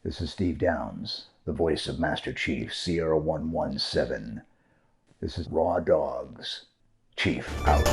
This is Steve Downs, the voice of Master Chief, Sierra 117. This is Raw Dogs. Chief out.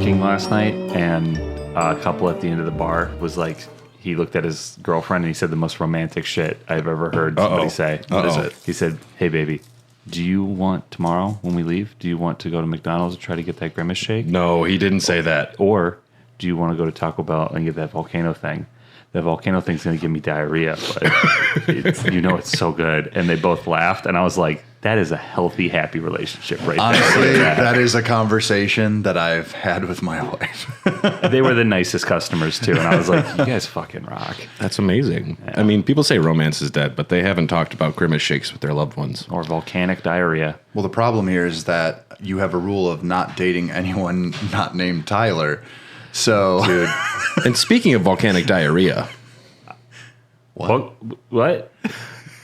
Last night, and a couple at the end of the bar was like, he looked at his girlfriend and he said the most romantic shit I've ever heard somebody say. What is it? He said, "Hey baby, do you want tomorrow when we leave, do you want to go to McDonald's and try to get that Grimace shake?" No, he didn't say that. Or do you want to go to Taco Bell and get that volcano thing? That volcano thing's going to give me diarrhea, but it's so good. And they both laughed, and I was like, that is a healthy, happy relationship right Honestly, there. that is a conversation that I've had with my wife. They were the nicest customers, too, and I was like, you guys fucking rock. That's amazing. Yeah. I mean, people say romance is dead, but they haven't talked about Grimace shakes with their loved ones. Or volcanic diarrhea. Well, the problem here is that you have a rule of not dating anyone not named Tyler. So, dude. And speaking of volcanic diarrhea. What?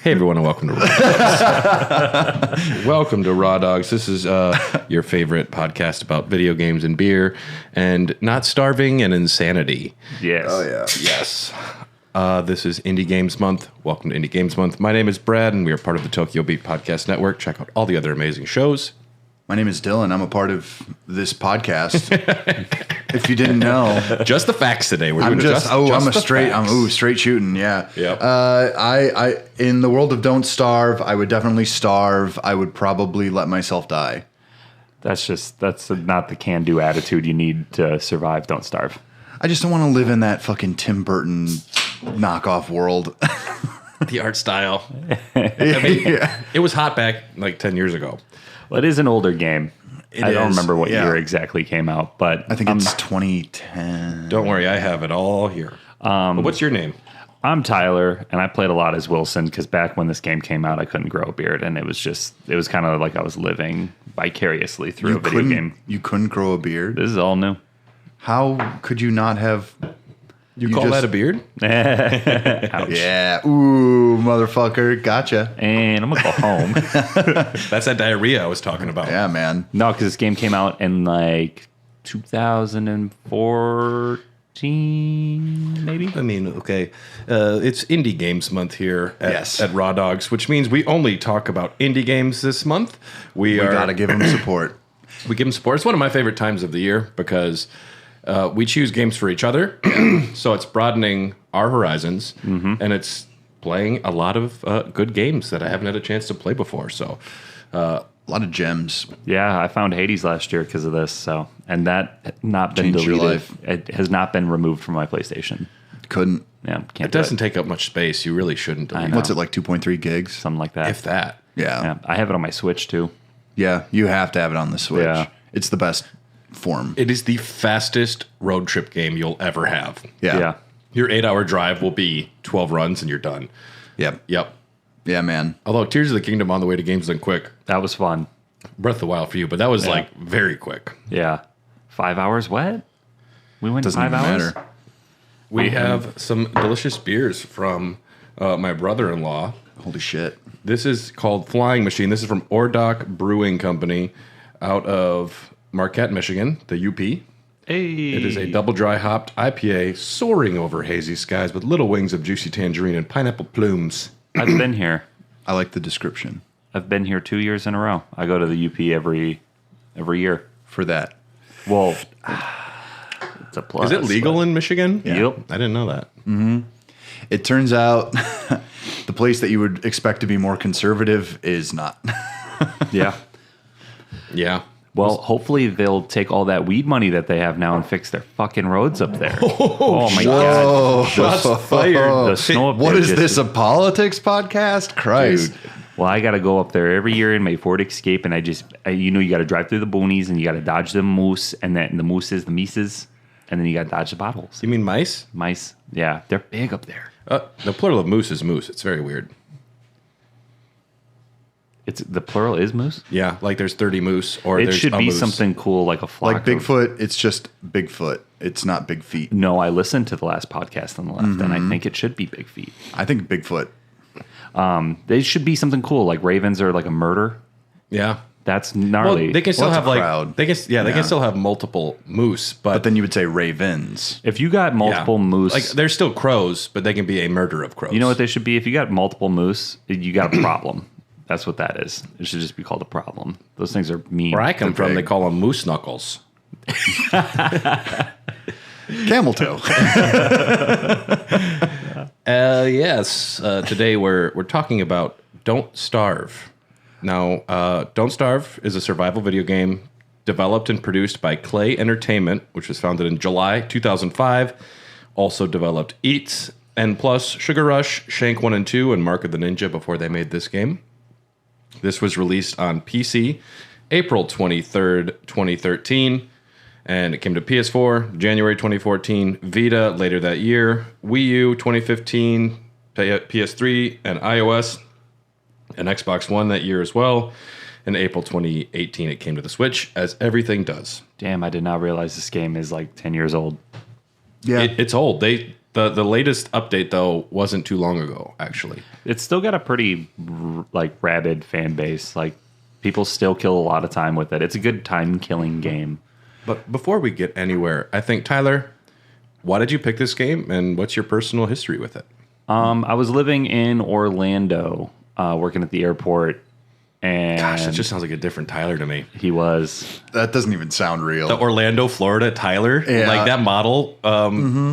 Hey, everyone, and welcome to Raw Dogs. Welcome to Raw Dogs. This is your favorite podcast about video games and beer and not starving and insanity. Yes. Oh, yeah. Yes. This is Indie Games Month. Welcome to Indie Games Month. My name is Brad, and we are part of the Tokyo Beat Podcast Network. Check out all the other amazing shows. My name is Dylan. I'm a part of this podcast. If you didn't know, just the facts today. I'm straight shooting. Yeah. Yep. I in the world of don't starve, I would definitely starve. I would probably let myself die. That's not the can-do attitude you need to survive. Don't starve. I just don't want to live in that fucking Tim Burton knockoff world. The art style. I mean, it was hot back like 10 years ago. Well, it is an older game. I don't remember what year exactly came out, but I think it's 2010. Don't worry, I have it all here. What's your name? I'm Tyler, and I played a lot as Wilson because back when this game came out, I couldn't grow a beard, and it was kind of like I was living vicariously through a video game. You couldn't grow a beard? This is all new. How could you not have... You call that a beard? Ouch. Yeah. Ooh, motherfucker. Gotcha. And I'm going to go home. That's that diarrhea I was talking about. Yeah, man. No, because this game came out in like 2014, maybe? I mean, okay. It's Indie Games Month here at Raw Dogs, which means we only talk about indie games this month. We got to give them support. We give them support. It's one of my favorite times of the year because... we choose games for each other, so it's broadening our horizons, and it's playing a lot of good games that I haven't had a chance to play before. So, a lot of gems. Yeah, I found Hades last year because of this. And that has not been Changed your deleted. life. It has not been removed from my PlayStation. Couldn't. Yeah, can't. It doesn't take up much space. You really shouldn't delete What's it, like 2.3 gigs? Something like that. if that. Yeah. I have it on my Switch too. Yeah, you have to have it on the Switch. Yeah. It's the best form. It is the fastest road trip game you'll ever have. Yeah. Your 8-hour drive will be 12 runs and you're done. Yep. Yep. Yeah, man. Although Tears of the Kingdom on the way to games done quick. That was fun. Breath of the Wild for you, but that was like very quick. Yeah. 5 hours? What? We went Doesn't 5 even hours? matter. We have some delicious beers from my brother-in-law. Holy shit. This is called Flying Machine. This is from Ordock Brewing Company out of Marquette, Michigan, the UP. Hey. It is a double dry hopped IPA soaring over hazy skies with little wings of juicy tangerine and pineapple plumes. I've been here. I like the description. I've been here 2 years in a row. I go to the UP every every year. For that. Well, it's a plus. Is it legal in Michigan? Yep. I didn't know that. It turns out the place that you would expect to be more conservative is not. Yeah. Yeah. Well, hopefully they'll take all that weed money that they have now and fix their fucking roads up there. Oh my God. Shots fired. The snow up What there is just- this, a politics podcast? Christ. Dude. Well, I got to go up there every year in my Ford Escape, and you got to drive through the boonies, and you got to dodge the moose, and then the mises, and then you got to dodge the potholes. You mean mice? Mice, yeah, they're big up there. The plural of moose is moose. It's very weird. It's the plural is moose. Yeah, like there's 30 moose, or It there's should a be moose. something cool like a flock. Like Bigfoot, it's just Bigfoot. It's not big feet. No, I listened to the last podcast on the left, and I think it should be big feet. I think Bigfoot. They should be something cool like ravens or like a murder. Yeah. That's Well, gnarly. they can still Well, have it's a like crowd. they can still have multiple moose, But then you would say ravens. If you got multiple moose, like they're still crows, but they can be a murder of crows. you know what they should be? If you got multiple moose, you got a problem. That's what that is. It should just be called a problem. Those things are mean. Where I come They're from, they big. call them moose knuckles. Camel toe. Yes. Today we're talking about Don't Starve. Now, Don't Starve is a survival video game developed and produced by Clay Entertainment, which was founded in July 2005. Also developed Eats, N+, Sugar Rush, Shank 1 and 2, and Mark of the Ninja before they made this game. This was released on PC April 23rd, 2013. And it came to PS4 January 2014, Vita later that year, Wii U 2015, PS3 and iOS, and Xbox One that year as well. In April 2018, it came to the Switch, as everything does. Damn, I did not realize this game is like 10 years old. Yeah. It's old. The latest update, though, wasn't too long ago, actually. It's still got a pretty like rabid fan base. Like people still kill a lot of time with it. It's a good time killing game. But before we get anywhere, I think, Tyler, why did you pick this game, and what's your personal history with it? I was living in Orlando, working at the airport, and Gosh, that just sounds like a different Tyler to me. he was. That doesn't even sound real. The Orlando, Florida Tyler, Yeah. like that model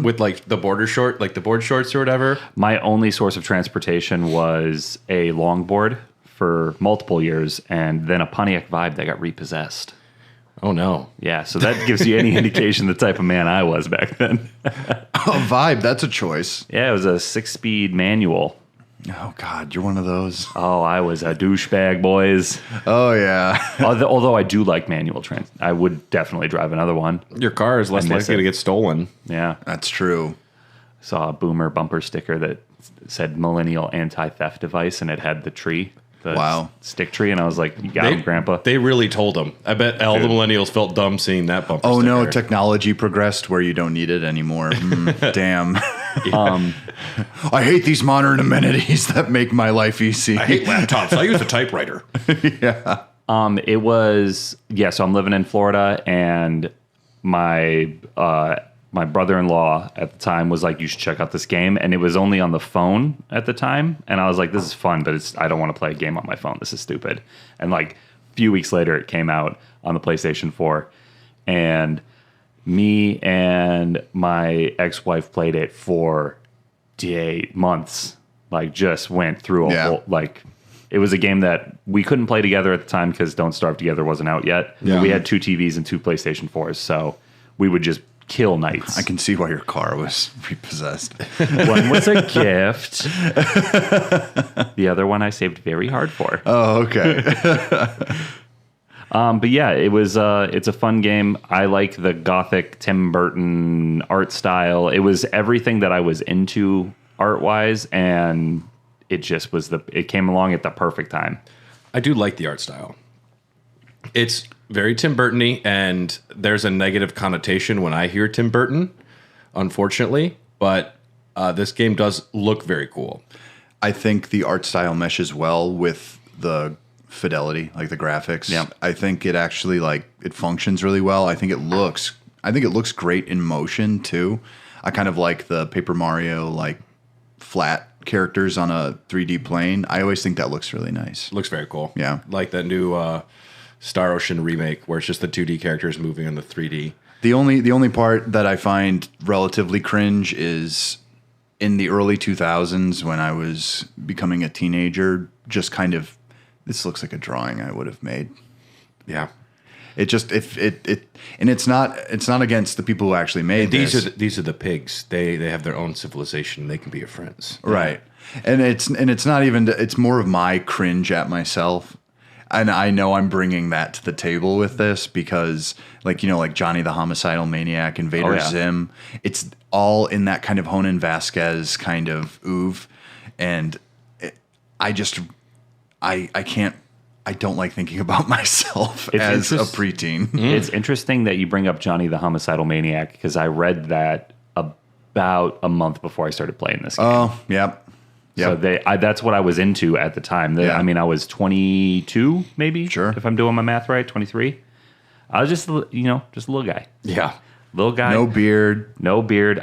with like the board shorts or whatever. My only source of transportation was a longboard for multiple years, and then a Pontiac Vibe that got repossessed. Oh no! Yeah, so that gives you any indication the type of man I was back then. A vibe, that's a choice. Yeah, it was a 6-speed manual. Oh, God, you're one of those. Oh, I was a douchebag, boys. Oh, yeah. Although I do like manual trans. I would definitely drive another one. Your car is less I miss likely it. to get stolen. Yeah. That's true. Saw a Boomer bumper sticker that said Millennial Anti-Theft Device, and it had the tree. The Wow. stick tree, and I was like, you got him, Grandpa. They really told him. I bet all the millennials felt dumb seeing that bumper. Oh, no, sticker. technology progressed where you don't need it anymore. Damn. I hate these modern amenities that make my life easy. I hate laptops. I use a typewriter. It was, so I'm living in Florida, and my my brother-in-law at the time was like, you should check out this game. And it was only on the phone at the time. And I was like, this is fun, but I don't want to play a game on my phone. This is stupid. And like a few weeks later, it came out on the PlayStation 4. And me and my ex-wife played it for months. Like just went through a whole, like, it was a game that we couldn't play together at the time because Don't Starve Together wasn't out yet. Yeah. We had 2 TVs and 2 PlayStation 4s. So we would just kill nights. I can see why your car was repossessed. One was a gift. The other one I saved very hard for. Oh, okay. But yeah, it's a fun game. I like the gothic Tim Burton art style. It was everything that I was into art-wise, and it just it came along at the perfect time. I do like the art style. It's very Tim Burton-y, and there's a negative connotation when I hear Tim Burton, unfortunately. But this game does look very cool. I think the art style meshes well with the fidelity, like the graphics. Yeah. I think it actually it functions really well. I think it looks great in motion too. I kind of like the Paper Mario flat characters on a 3D plane. I always think that looks really nice. Looks very cool. Yeah. Like that new Star Ocean remake where it's just the 2D characters moving on the 3D. The only part that I find relatively cringe is in the early 2000s when I was becoming a teenager, just kind of, this looks like a drawing I would have made. Yeah. It just and it's not against the people who actually made this. These are the pigs. They have their own civilization. They can be your friends. Right. And it's not even, it's more of my cringe at myself. And I know I'm bringing that to the table with this because, like Johnny the Homicidal Maniac, Invader Zim, it's all in that kind of Honan Vasquez kind of oeuvre. And I don't like thinking about myself as a preteen. It's interesting that you bring up Johnny the Homicidal Maniac because I read that about a month before I started playing this game. Oh, yep. So that's what I was into at the time. I mean, I was 22, maybe. Sure. If I'm doing my math right, 23. I was just a little guy. Yeah. Little guy. No beard.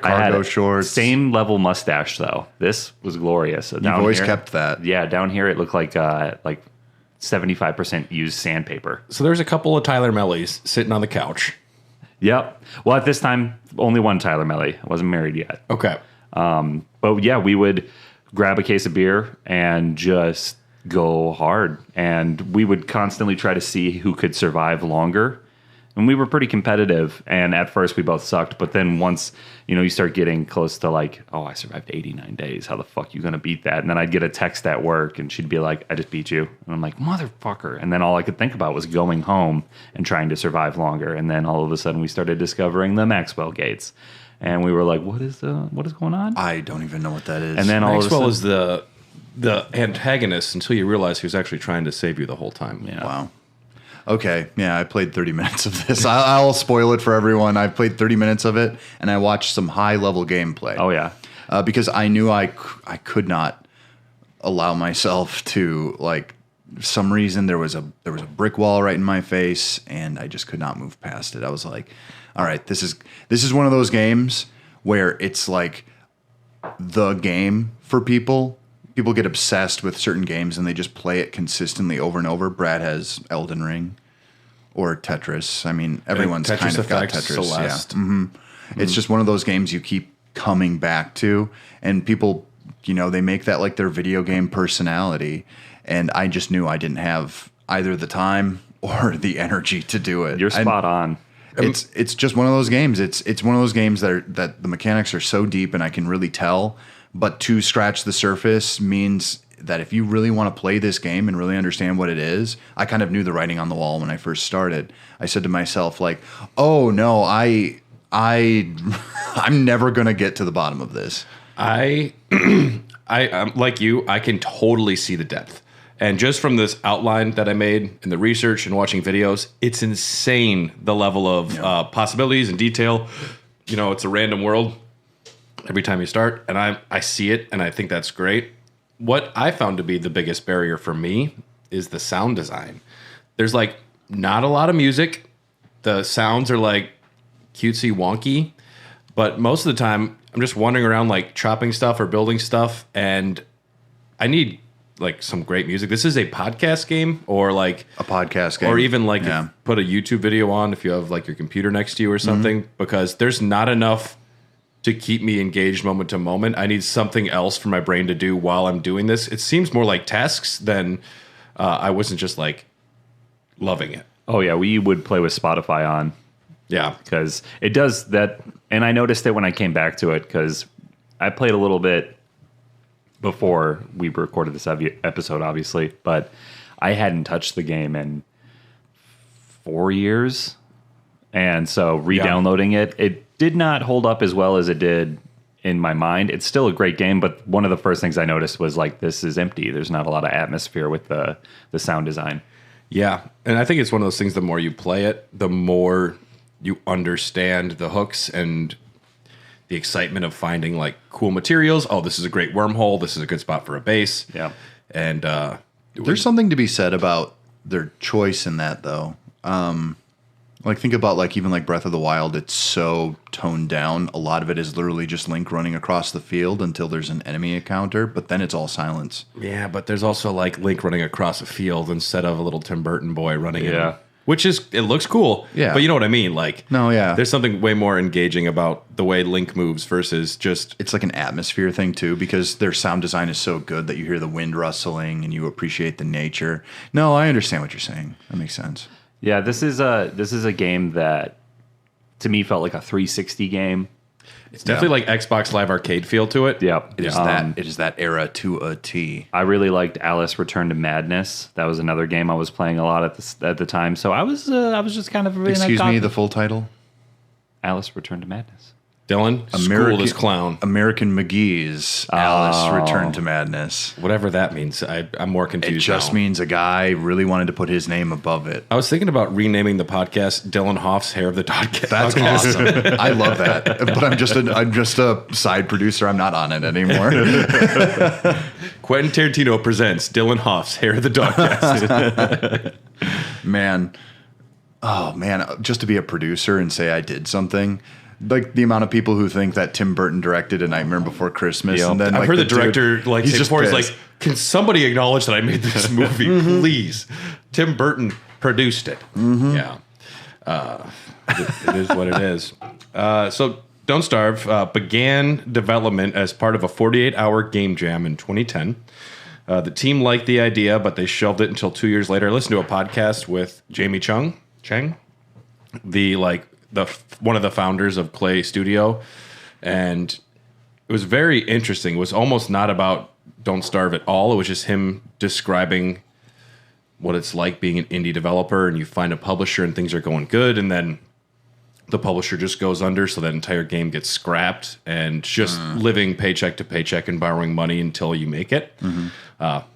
I had Cargo shorts. Same level mustache, though. This was glorious. So You've always kept that. Yeah, down here it looked like 75% used sandpaper. So there's a couple of Tyler Mellies sitting on the couch. Yep. Well, at this time, only one Tyler Melly. I wasn't married yet. Okay. But yeah, we would grab a case of beer and just go hard. And we would constantly try to see who could survive longer. And we were pretty competitive. And at first we both sucked. But then once, you start getting close to like, oh, I survived 89 days. How the fuck you going to beat that? And then I'd get a text at work and she'd be like, I just beat you. And I'm like, motherfucker. And then all I could think about was going home and trying to survive longer. And then all of a sudden we started discovering the Maxwell gates. And we were like, what is going on? I don't even know what that is. And then Maxwell is the antagonist until you realize he was actually trying to save you the whole time. Yeah. Wow. Okay, yeah, I played 30 minutes of this. I'll spoil it for everyone. I played 30 minutes of it, and I watched some high-level gameplay. Oh, yeah. Because I knew I could not allow myself to, like, for some reason there was a brick wall right in my face, and I just could not move past it. I was like, all right, this is one of those games where it's like the game for people. People get obsessed with certain games and they just play it consistently over and over. Brad has Elden Ring or Tetris. I mean, everyone's Tetris kind of got Effect, Tetris. Celeste. Yeah. Mm-hmm. It's just one of those games you keep coming back to, and people, they make that like their video game personality. And I just knew I didn't have either the time or the energy to do it. You're spot on. It's just one of those games. It's one of those games that the mechanics are so deep and I can really tell. But to scratch the surface means that if you really want to play this game and really understand what it is, I kind of knew the writing on the wall when I first started. I said to myself, like, oh no, I'm never gonna get to the bottom of this. I'm like you. I can totally see the depth. And just from this outline that I made and the research and watching videos, it's insane the level of possibilities and detail. It's a random world every time you start, and I see it, and I think that's great. What I found to be the biggest barrier for me is the sound design. There's like not a lot of music. The sounds are like cutesy wonky, but most of the time I'm just wandering around like chopping stuff or building stuff, and I need like some great music. This is a podcast game, or like a podcast game, or even like put a YouTube video on if you have like your computer next to you or something, because there's not enough to keep me engaged moment to moment. I need something else for my brain to do while I'm doing this. It seems more like tasks than I wasn't just like loving it. Oh yeah, we would play with Spotify on. Yeah, because it does that, and I noticed it when I came back to it because I played a little bit before we recorded this episode, obviously, but I hadn't touched the game in 4 years, and so re-downloading it did not hold up as well as it did in my mind. It's still a great game, but one of the first things I noticed was like, this is empty. There's not a lot of atmosphere with the sound design. Yeah, and I think it's one of those things, the more you play it, the more you understand the hooks and the excitement of finding like cool materials. Oh, this is a great wormhole. This is a good spot for a base. Yeah. And there's something to be said about their choice in that, though. Like, think about, like, even, like, Breath of the Wild, it's so toned down. A lot of it is literally just Link running across the field until there's an enemy encounter, but then it's all silence. Yeah, but there's also, like, Link running across a field instead of a little Tim Burton boy running in which is, it looks cool. Yeah. But you know what I mean? Like, No, yeah. there's something way more engaging about the way Link moves versus just. It's like an atmosphere thing too, because their sound design is so good that you hear the wind rustling and you appreciate the nature. No, I understand what you're saying. That makes sense. Yeah, this is a game that to me felt like a 360 game. It's definitely like Xbox Live Arcade feel to it. Yep. It is that era to a T. I really liked Alice Return to Madness. That was another game I was playing a lot at the time. So I was just kind of really Excuse me, the full title? Alice Return to Madness. Dylan, school this clown. American McGee's Alice Return to Madness. Whatever that means. I'm more confused. It just now. means a guy really wanted to put his name above it. I was thinking about renaming the podcast Dylan Hoff's Hair of the Dog. That's awesome. I love that. But I'm just a side producer. I'm not on it anymore. Quentin Tarantino presents Dylan Hoff's Hair of the Dogcast. Man. Oh, man. Just to be a producer and say I did something. Like the amount of people who think that Tim Burton directed A Nightmare Before Christmas. Yep. And then I've heard the director he's say just before, he's pissed. like, can somebody acknowledge that I made this movie, please? Tim Burton produced it. Yeah. It is what it is. So Don't Starve began development as part of a 48-hour game jam in 2010. The team liked the idea, but they shelved it until 2 years later. I listened to a podcast with Jamie Chang, one of the founders of Clay Studio, and it was very interesting. It was almost not about Don't Starve at all. It was just him describing what it's like being an indie developer, and you find a publisher and things are going good, and then the publisher just goes under, so that entire game gets scrapped, and just living paycheck to paycheck and borrowing money until you make it.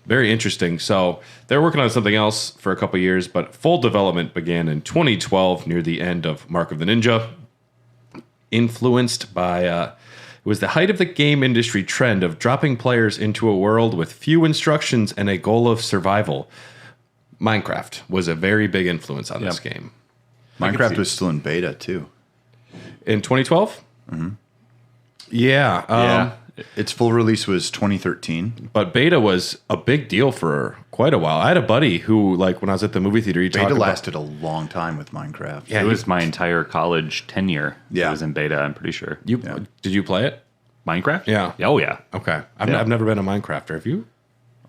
Very interesting. So they're working on something else for a couple years, but full development began in 2012 near the end of Mark of the Ninja. Influenced by, it was the height of the game industry trend of dropping players into a world with few instructions and a goal of survival. Minecraft was a very big influence on this game. Minecraft was still in beta, too. In 2012? Yeah. Its full release was 2013. But beta was a big deal for quite a while. I had a buddy who, like, when I was at the movie theater, he talked Beta about... lasted a long time with Minecraft. Yeah, It was my entire college tenure. Yeah. It was in beta, I'm pretty sure. Did you play it? Minecraft? Yeah. Oh, yeah. Okay. I've never been a Minecrafter. Have you?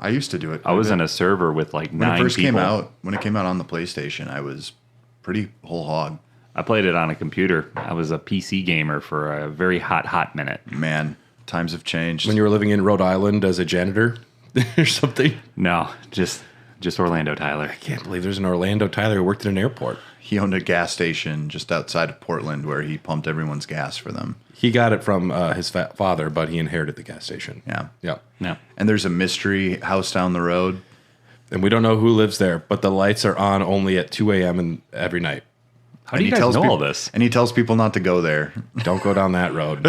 I used to do it. I was in a server with like 9 people. When it came out on the PlayStation, I was pretty whole hog. I played it on a computer. I was a PC gamer for a very hot minute. Man, times have changed. When you were living in Rhode Island as a janitor or something? No, just Orlando, Tyler. I can't believe there's an Orlando Tyler who worked at an airport. He owned a gas station just outside of Portland where he pumped everyone's gas for them. He got it from his father, but he inherited the gas station. Yeah. Yeah. No. And there's a mystery house down the road. And we don't know who lives there, but the lights are on only at 2 a.m. every night. How do you guys know all this? And he tells people not to go there. Don't go down that road.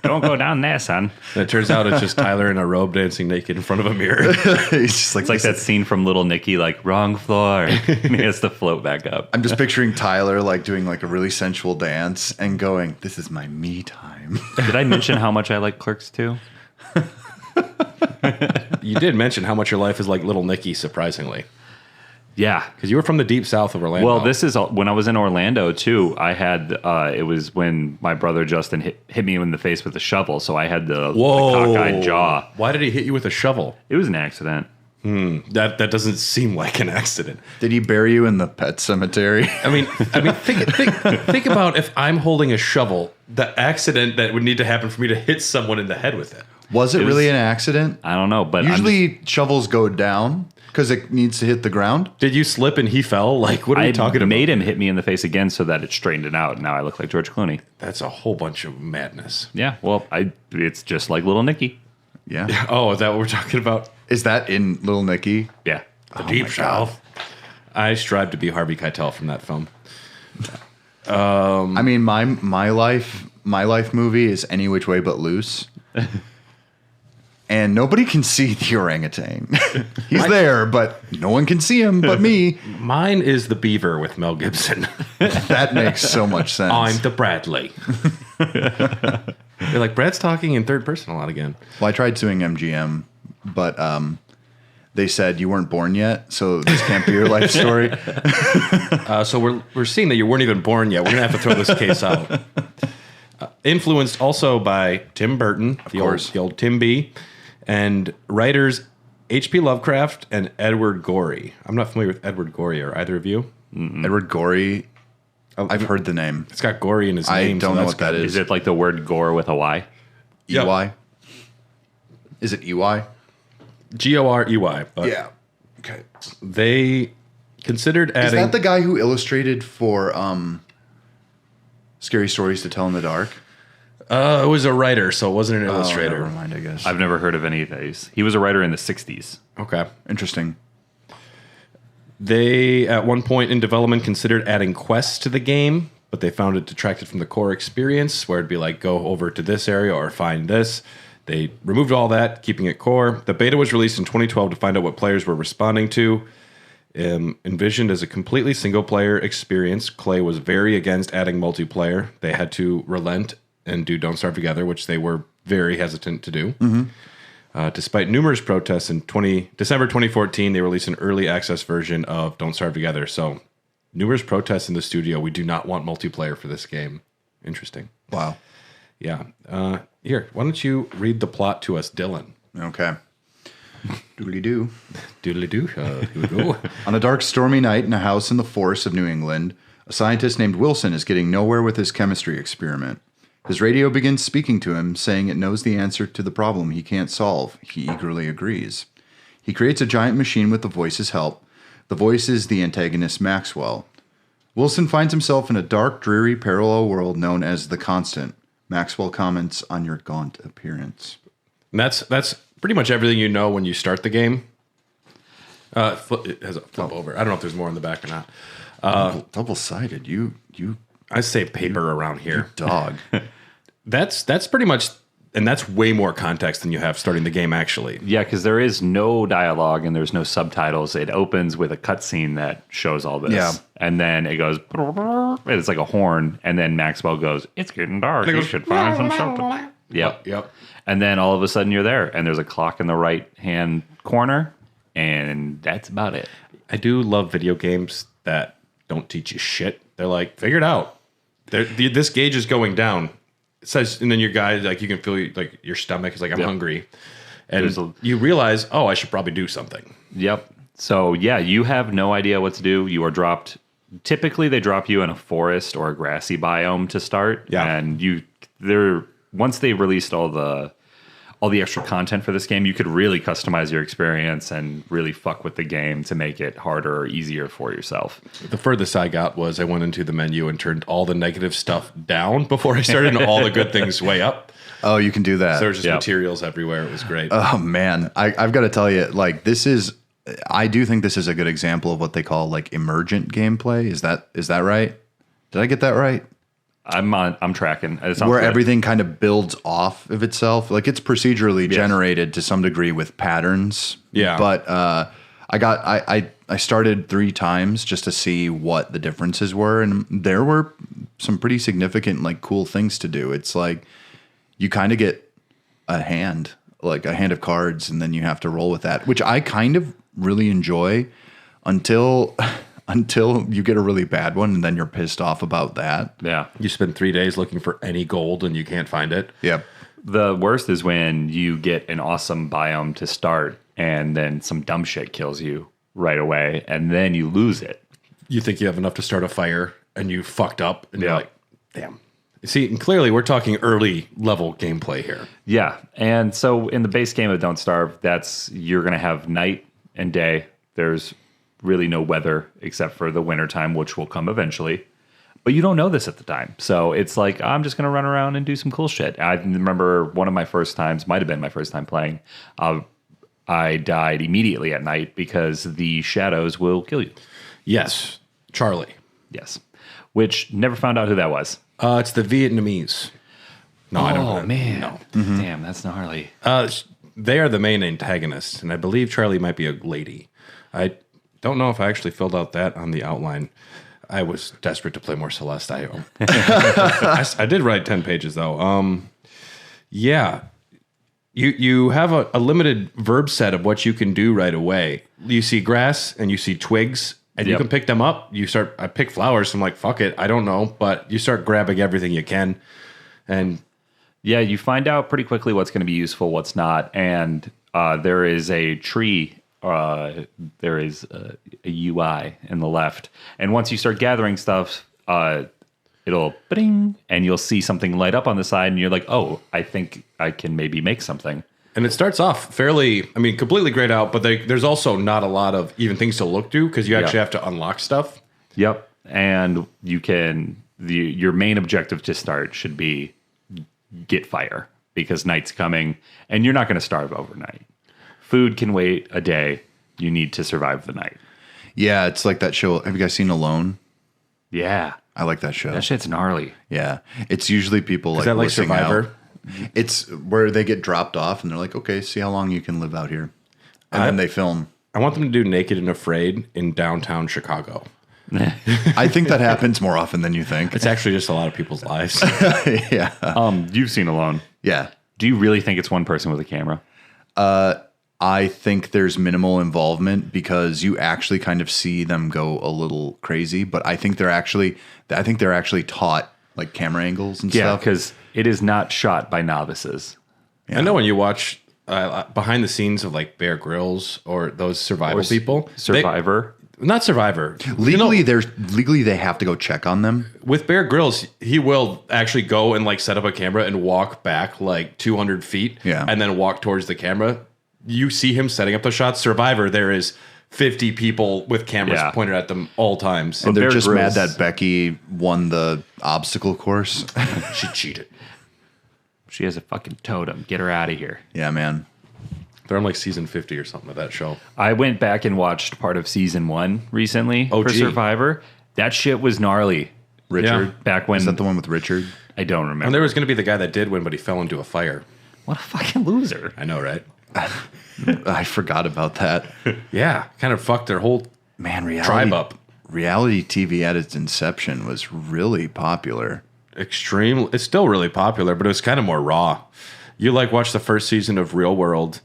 Don't go down there, son. And it turns out it's just Tyler in a robe dancing naked in front of a mirror. He's just like, It's like that scene from Little Nicky, like, wrong floor. And he has to float back up. I'm just picturing Tyler like doing like a really sensual dance and going, "This is my me time." Did I mention how much I like Clerks 2? You did mention how much your life is like Little Nicky, surprisingly. Yeah. Because you were from the deep south of Orlando. Well, this is when I was in Orlando too. I had it was when my brother Justin hit me in the face with a shovel, so I had the cockeyed jaw. Why did he hit you with a shovel? It was an accident. That doesn't seem like an accident. Did he bury you in the pet cemetery? I mean, think about if I'm holding a shovel, the accident that would need to happen for me to hit someone in the head with it. Was it really an accident? I don't know, but Usually shovels go down because it needs to hit the ground. Did you slip and he fell? Like, what are I you talking about? made him hit me in the face again so that it straightened it out. Now I look like George Clooney. That's a whole bunch of madness. Yeah, well, it's just like Little Nicky. Yeah. Oh, is that what we're talking about? Is that in Little Nicky? Yeah. The Deep South. I strive to be Harvey Keitel from that film. I mean, my life movie is Any Which Way But Loose. And nobody can see the orangutan. He's there, but no one can see him but me. Mine is The Beaver with Mel Gibson. That makes so much sense. I'm the Bradley. You're like, Brad's talking in third person a lot again. Well, I tried suing MGM, but they said you weren't born yet, so this can't be your life story. So we're seeing that you weren't even born yet. We're gonna have to throw this case out. Influenced also by Tim Burton, the old Tim B, and writers H.P. Lovecraft and Edward Gorey. I'm not familiar with Edward Gorey. Are either of you? Edward Gorey. I've heard the name. It's got Gorey in his name. I don't know what that is. Is it like the word gore with a Y? EY? Is it EY? Gorey. Yeah. Okay. They considered adding. Is that the guy who illustrated for Scary Stories to Tell in the Dark? It was a writer, so it wasn't an illustrator. Never mind, I guess. I've never heard of any of these. He was a writer in the 60s. Okay. Interesting. They, at one point in development, considered adding quests to the game, but they found it detracted from the core experience, where it'd be like, go over to this area or find this. They removed all that, keeping it core. The beta was released in 2012 to find out what players were responding to. Envisioned as a completely single-player experience, Clay was very against adding multiplayer. They had to relent and do Don't Starve Together, which they were very hesitant to do. Despite numerous protests, in December 2014, they released an early access version of Don't Starve Together. So, numerous protests in the studio. We do not want multiplayer for this game. Interesting. Wow. Yeah. Here, why don't you read the plot to us, Dylan? Okay. Doodly-doo. Doodly-doo. Here we go. On a dark, stormy night in a house in the forests of New England, a scientist named Wilson is getting nowhere with his chemistry experiment. His radio begins speaking to him, saying it knows the answer to the problem he can't solve. He eagerly agrees. He creates a giant machine with the voice's help. The voice is the antagonist Maxwell. Wilson finds himself in a dark, dreary, parallel world known as The Constant. Maxwell comments on your gaunt appearance. And that's pretty much everything you know when you start the game. It has a flip over. I don't know if there's more in the back or not. Double-sided. You I say paper around here. dog. That's pretty much, and that's way more context than you have starting the game, actually. Yeah, because there is no dialogue and there's no subtitles. It opens with a cutscene that shows all this. Yeah. And then it goes, and it's like a horn. And then Maxwell goes, it's getting dark. You should find some shelter. Yep. And then all of a sudden you're there. And there's a clock in the right-hand corner. And that's about it. I do love video games that don't teach you shit. They're like, figure it out. This gauge is going down. It says, and then your guy, like, you can feel like your stomach is like, I'm hungry. And you realize, oh, I should probably do something. Yep. So, yeah, you have no idea what to do. You are dropped. Typically, they drop you in a forest or a grassy biome to start. Yeah. And once they released all the extra content for this game, you could really customize your experience and really fuck with the game to make it harder or easier for yourself. The furthest I got was I went into the menu and turned all the negative stuff down before I started and all the good things way up. Oh, you can do that. So there's just materials everywhere. It was great. Oh, man. I've got to tell you, like, I do think this is a good example of what they call, like, emergent gameplay. Is that right? Did I get that right? I'm tracking. Where good. everything kind of builds off of itself. Like, it's procedurally generated to some degree with patterns. Yeah. But I started 3 times just to see what the differences were, and there were some pretty significant, like, cool things to do. It's like you kind of get a hand of cards, and then you have to roll with that, which I kind of really enjoy until you get a really bad one, and then you're pissed off about that. Yeah. You spend 3 days looking for any gold and you can't find it. Yep. The worst is when you get an awesome biome to start and then some dumb shit kills you right away and then you lose it. You think you have enough to start a fire and you fucked up and you're like, damn. See, and clearly we're talking early level gameplay here. Yeah. And so in the base game of Don't Starve, you're going to have night and day. There's really no weather except for the wintertime, which will come eventually. But you don't know this at the time. So it's like, I'm just going to run around and do some cool shit. I remember one of my first times, might have been my first time playing, I died immediately at night because the shadows will kill you. Yes. Charlie. Yes. Which never found out who that was. It's the Vietnamese. No, I don't know. Oh, man. No. Damn, that's gnarly. They are the main antagonists, and I believe Charlie might be a lady. I don't know if I actually filled out that on the outline. I was desperate to play more Celeste. I did write 10 pages, though. Yeah. You have a limited verb set of what you can do right away. You see grass and you see twigs, and you can pick them up. I pick flowers, so I'm like, fuck it, I don't know. But you start grabbing everything you can. And yeah, you find out pretty quickly what's going to be useful, what's not. And there is a tree, there is a UI in the left. And once you start gathering stuff, it'll bing, and you'll see something light up on the side, and you're like, oh, I think I can maybe make something. And it starts off completely grayed out, but there's also not a lot of even things to look through because you actually have to unlock stuff. Yep. And you can, your main objective to start should be get fire because night's coming, and you're not going to starve overnight. Food can wait a day. You need to survive the night. Yeah, it's like that show. Have you guys seen Alone? Yeah. I like that show. That shit's gnarly. Yeah. It's usually people Is that like Survivor? It's where they get dropped off and they're like, okay, see how long you can live out here. And then they film. I want them to do Naked and Afraid in downtown Chicago. I think that happens more often than you think. It's actually just a lot of people's lives. Yeah. You've seen Alone. Yeah. Do you really think it's one person with a camera? I think there's minimal involvement because you actually kind of see them go a little crazy, but I think they're actually taught like camera angles and stuff. Yeah, because it is not shot by novices. Yeah. I know when you watch behind the scenes of like Bear Grylls or those survival people. Survivor. Not Survivor. Legally they have to go check on them. With Bear Grylls, he will actually go and like set up a camera and walk back like 200 feet and then walk towards the camera. You see him setting up the shots. Survivor, there is 50 people with cameras pointed at them all times. And they're just mad that Becky won the obstacle course. She cheated. She has a fucking totem. Get her out of here. Yeah, man. They're on like season 50 or something of that show. I went back and watched part of season 1 recently for Survivor. That shit was gnarly. Richard? Yeah. Back when... Is that the one with Richard? I don't remember. And there was going to be the guy that did win, but he fell into a fire. What a fucking loser. I know, right? I forgot about that. Yeah. Kind of fucked their whole tribe up. Reality TV at its inception was really popular. It's still really popular, but it was kind of more raw. You like watch the first season of Real World,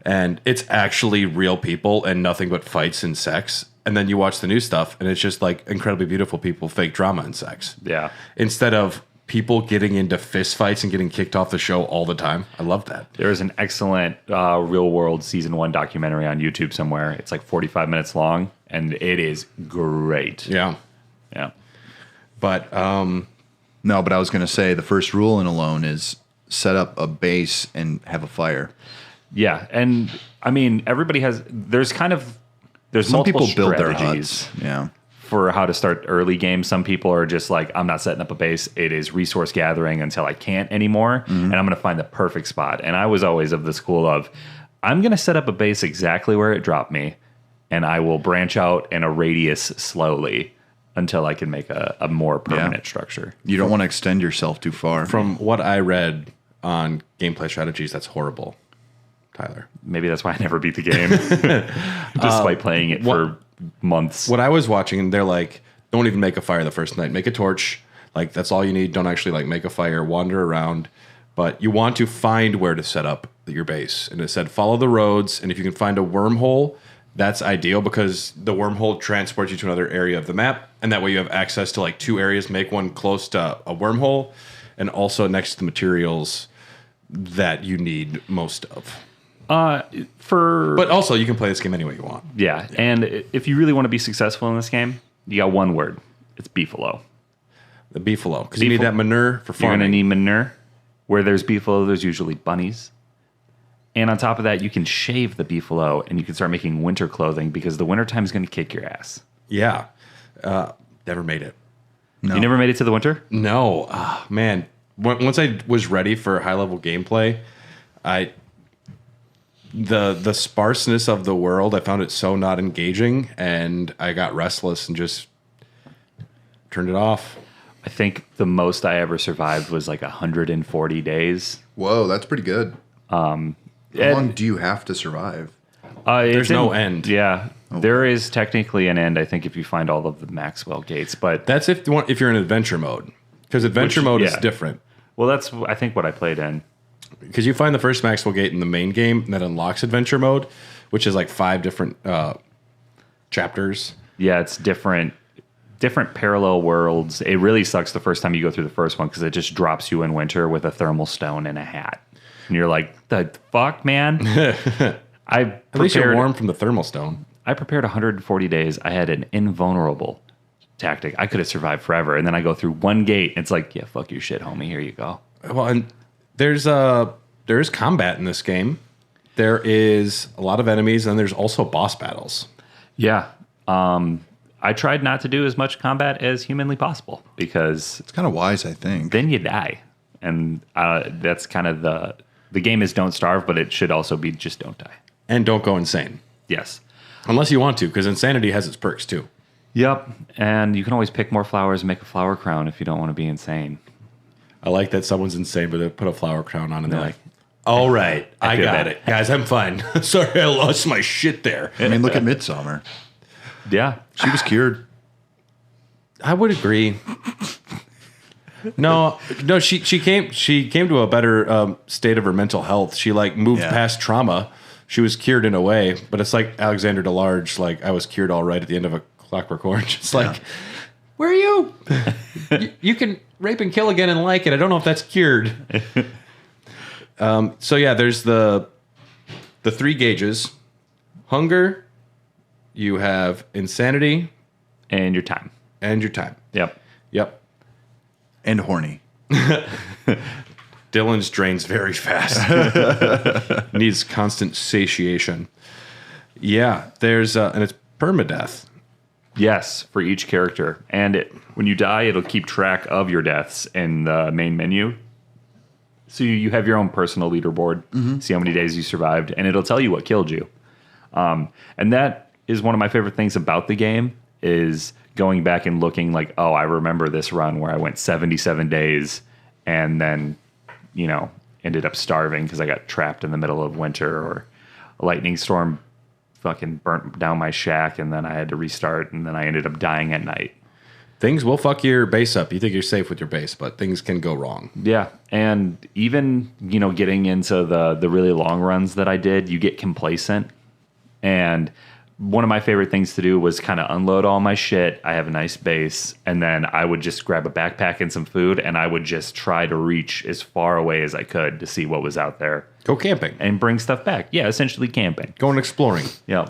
and it's actually real people and nothing but fights and sex. And then you watch the new stuff, and it's just like incredibly beautiful people, fake drama and sex. Yeah. Instead of people getting into fist fights and getting kicked off the show all the time. I love that. There is an excellent Real World season 1 documentary on YouTube somewhere. It's like 45 minutes long, and it is great. Yeah. Yeah. But no, but I was going to say the first rule in Alone is set up a base and have a fire. Yeah, and I mean there's some multiple people build their strategies. huts. Yeah. For how to start early games. Some people are just like, I'm not setting up a base. It is resource gathering until I can't anymore. And I'm going to find the perfect spot. And I was always of the school of, I'm going to set up a base exactly where it dropped me. And I will branch out in a radius slowly until I can make a more permanent structure. You don't want to extend yourself too far. From what I read on gameplay strategies, that's horrible, Tyler. Maybe that's why I never beat the game. Despite playing it for months. What I was watching, they're like, don't even make a fire the first night. Make a torch. Like, that's all you need. Don't actually like make a fire, wander around. But you want to find where to set up your base. And it said, follow the roads. And if you can find a wormhole, that's ideal because the wormhole transports you to another area of the map. And that way you have access to like 2 areas. Make one close to a wormhole and also next to the materials that you need most of. But also, you can play this game any way you want. Yeah, and if you really want to be successful in this game, you got one word. It's beefalo. The beefalo. Because you need that manure for farming. You're going to need manure. Where there's beefalo, there's usually bunnies. And on top of that, you can shave the beefalo, and you can start making winter clothing because the wintertime is going to kick your ass. Yeah. Never made it. No. You never made it to the winter? No. Man. Once I was ready for high-level gameplay, the sparseness of the world, I found it so not engaging, and I got restless and just turned it off. I think the most I ever survived was like 140 days. Whoa, that's pretty good. How long do you have to survive? There's no end. Yeah. Okay. There is technically an end, I think, if you find all of the Maxwell gates. But that's if you're in adventure mode. Because adventure mode is different. Well, that's, I think, what I played in. because you find the first Maxwell Gate in the main game, and that unlocks adventure mode, which is like 5 different chapters. Yeah, it's different parallel worlds. It really sucks the first time you go through the first one because it just drops you in winter with a thermal stone and a hat. And you're like, the fuck, man? At least you're warm from the thermal stone. I prepared 140 days. I had an invulnerable tactic. I could have survived forever. And then I go through one gate. And it's like, yeah, fuck your shit, homie. Here you go. Well, and there's combat in this game. There is a lot of enemies, and there's also boss battles. Yeah. I tried not to do as much combat as humanly possible because It's kind of wise, I think. then you die. And that's kind of the game is don't starve, but it should also be just don't die. And don't go insane. Yes. Unless you want to, because insanity has its perks too. Yep. And you can always pick more flowers and make a flower crown if you don't want to be insane. I like that someone's insane, but they put a flower crown on and they're like, all right, I feel got bad. it. Guys, I'm fine. Sorry, I lost my shit there. I mean, look at Midsummer. Yeah. She was cured. I would agree. No, she came to a better state of her mental health. She like moved past trauma. She was cured in a way, but it's like Alexander DeLarge, like I was cured all right at the end of A Clockwork Orange. It's like, where are you? you can rape and kill again and like it. I don't know if that's cured. So yeah, there's the 3 gauges. Hunger, you have insanity, And your time. Yep. And horny. Dylan's drains very fast. Needs constant satiation. Yeah, there's and it's permadeath. Yes, for each character. And when you die, it'll keep track of your deaths in the main menu. So you have your own personal leaderboard, see how many days you survived, and it'll tell you what killed you. And that is one of my favorite things about the game is going back and looking like, oh, I remember this run where I went 77 days and then, ended up starving because I got trapped in the middle of winter, or a lightning storm fucking burnt down my shack and then I had to restart and then I ended up dying at night. Things will fuck your base up. You think you're safe with your base, but things can go wrong. Yeah, and even, getting into the really long runs that I did, you get complacent. And one of my favorite things to do was kind of unload all my shit. I have a nice base, and then I would just grab a backpack and some food, and I would just try to reach as far away as I could to see what was out there. Go camping. And bring stuff back. Yeah, essentially camping. Going exploring. Yeah.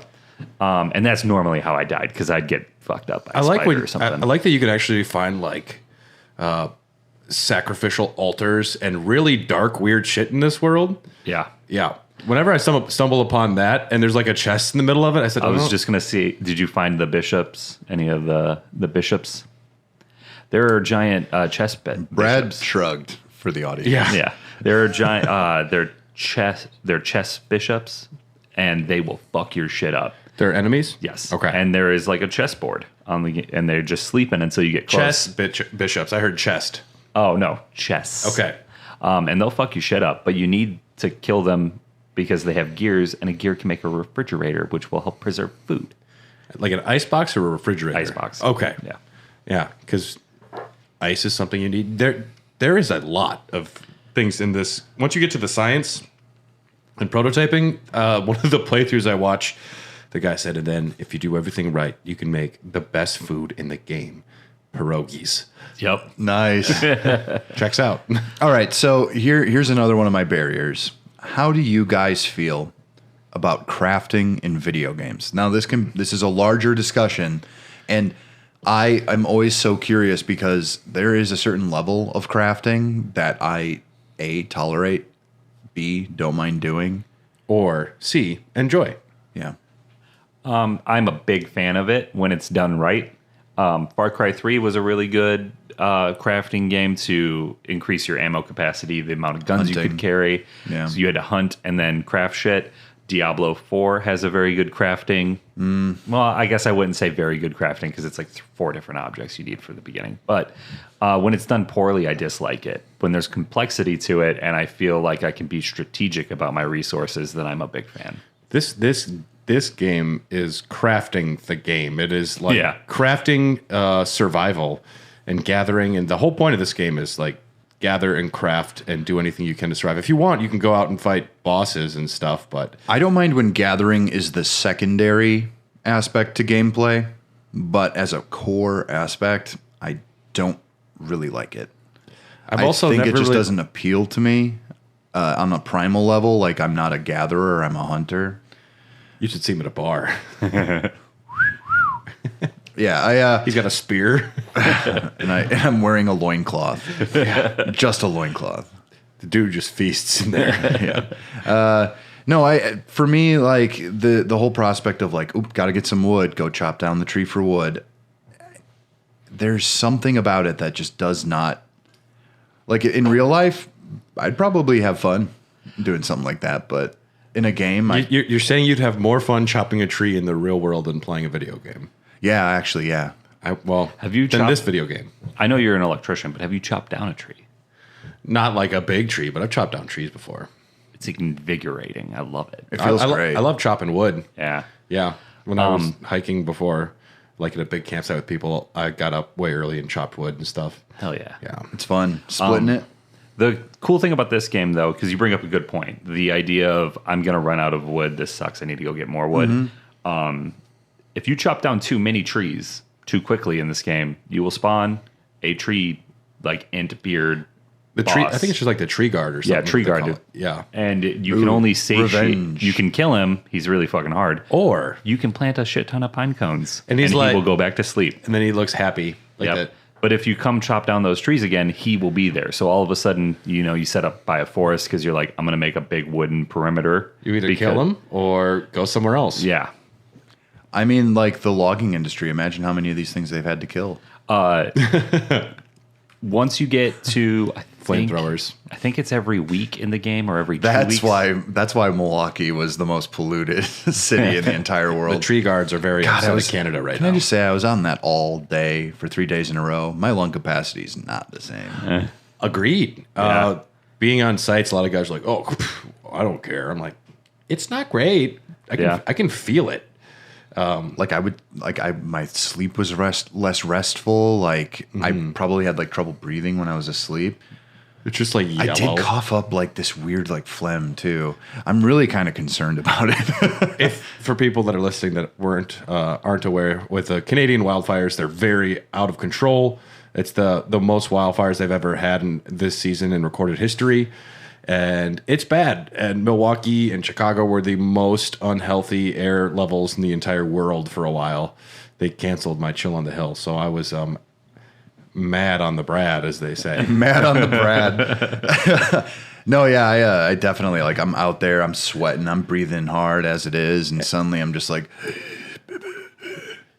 And that's normally how I died, because I'd get fucked up by a spider or something. I like that you can actually find, like, sacrificial altars and really dark, weird shit in this world. Yeah. Yeah. Whenever I stumble upon that and there's like a chest in the middle of it, I said, I was just going to see, did you find the bishops? Any of the bishops? There are giant chest Brad bishops. shrugged for the audience. Yeah. Yeah. There are giant, they're chess bishops, and they will fuck your shit up. They're enemies? Yes. Okay. And there is like a chessboard and they're just sleeping until you get close. Bishops. I heard chest. Oh, no. Chess. Okay. And they'll fuck you shit up, but you need to kill them because they have gears, and a gear can make a refrigerator, which will help preserve food. Like an ice box or a refrigerator? Ice box. Okay. Yeah. Yeah, because ice is something you need. There is a lot of things in this. Once you get to the science and prototyping, one of the playthroughs I watch, the guy said, and then if you do everything right, you can make the best food in the game. Pierogies. Yep. Nice. Checks out. All right, so here's another one of my barriers. How do you guys feel about crafting in video games? Now, this is a larger discussion, and I'm always so curious because there is a certain level of crafting that I, A, tolerate, B, don't mind doing. Or C, enjoy. Yeah. I'm a big fan of it when it's done right. Far Cry 3 was a really good crafting game to increase your ammo capacity, the amount of guns you could carry. Yeah. So you had to hunt and then craft shit. Diablo 4 has a very good crafting. Well, I guess I wouldn't say very good crafting because it's like 4 different objects you need for the beginning. But when it's done poorly, I dislike it. When there's complexity to it and I feel like I can be strategic about my resources, then I'm a big fan. This game is crafting the game. It is like crafting survival and gathering. And the whole point of this game is like gather and craft and do anything you can to survive. If you want, you can go out and fight bosses and stuff, but I don't mind when gathering is the secondary aspect to gameplay, but as a core aspect, I don't really like it. I think it just doesn't appeal to me on a primal level. Like, I'm not a gatherer, I'm a hunter. You should see him at a bar. Yeah, He's got a spear. and I'm wearing a loincloth. Just a loincloth. The dude just feasts in there. No, for me, like the whole prospect of like, oop, got to get some wood, go chop down the tree for wood. There's something about it that just does not, like in real life, I'd probably have fun doing something like that, but in a game, You're saying you'd have more fun chopping a tree in the real world than playing a video game? yeah, actually, yeah. Have you than chopped- this video game? I know you're an electrician, but have you chopped down a tree? Not like a big tree, but I've chopped down trees before. It's invigorating. I love it. It feels great. I love chopping wood. Yeah. Yeah. When I was hiking before, like at a big campsite with people, I got up way early and chopped wood and stuff. Hell yeah. Yeah. It's fun splitting it. The cool thing about this game, though, because you bring up a good point, the idea of I'm going to run out of wood. This sucks. I need to go get more wood. If you chop down too many trees too quickly in this game, you will spawn a tree like ant beard. The tree, I think it's just like the tree guard or something. Yeah, tree what they call guard. it. Yeah. And you can only satiate. revenge. You can kill him. He's really fucking hard. Or, You can plant a shit ton of pine cones, And he's he like- will go back to sleep. and then he looks happy like Yep. that. But if you come chop down those trees again, he will be there. So all of a sudden, you set up by a forest because you're like, I'm going to make a big wooden perimeter. You either kill him or go somewhere else. Yeah. I mean, like the logging industry. Imagine how many of these things they've had to kill. Once you get to Flamethrowers. I think it's every week in the game or every 2 That's weeks. that's why Milwaukee was the most polluted city in the entire world. The tree guards are very outside was- of Canada right Can now. I just say I was on that all day for 3 days in a row. My lung capacity is not the same. Agreed. Yeah. Being on sites, a lot of guys are like, "Oh, I don't care." I'm like, "It's not great. I can feel it." My sleep was less restful. Like I probably had like trouble breathing when I was asleep. It's just like yellow. I did cough up like this weird like phlegm too. I'm really kind of concerned about it. If for people that are listening that aren't aware, with the Canadian wildfires, they're very out of control. It's the most wildfires they've ever had in this season in recorded history, and it's bad. And Milwaukee and Chicago were the most unhealthy air levels in the entire world for a while. They canceled my Chill on the Hill, so I was mad on the Brad, as they say. Mad on the Brad. No, yeah, I definitely like. I'm out there. I'm sweating. I'm breathing hard as it is, and suddenly I'm just like.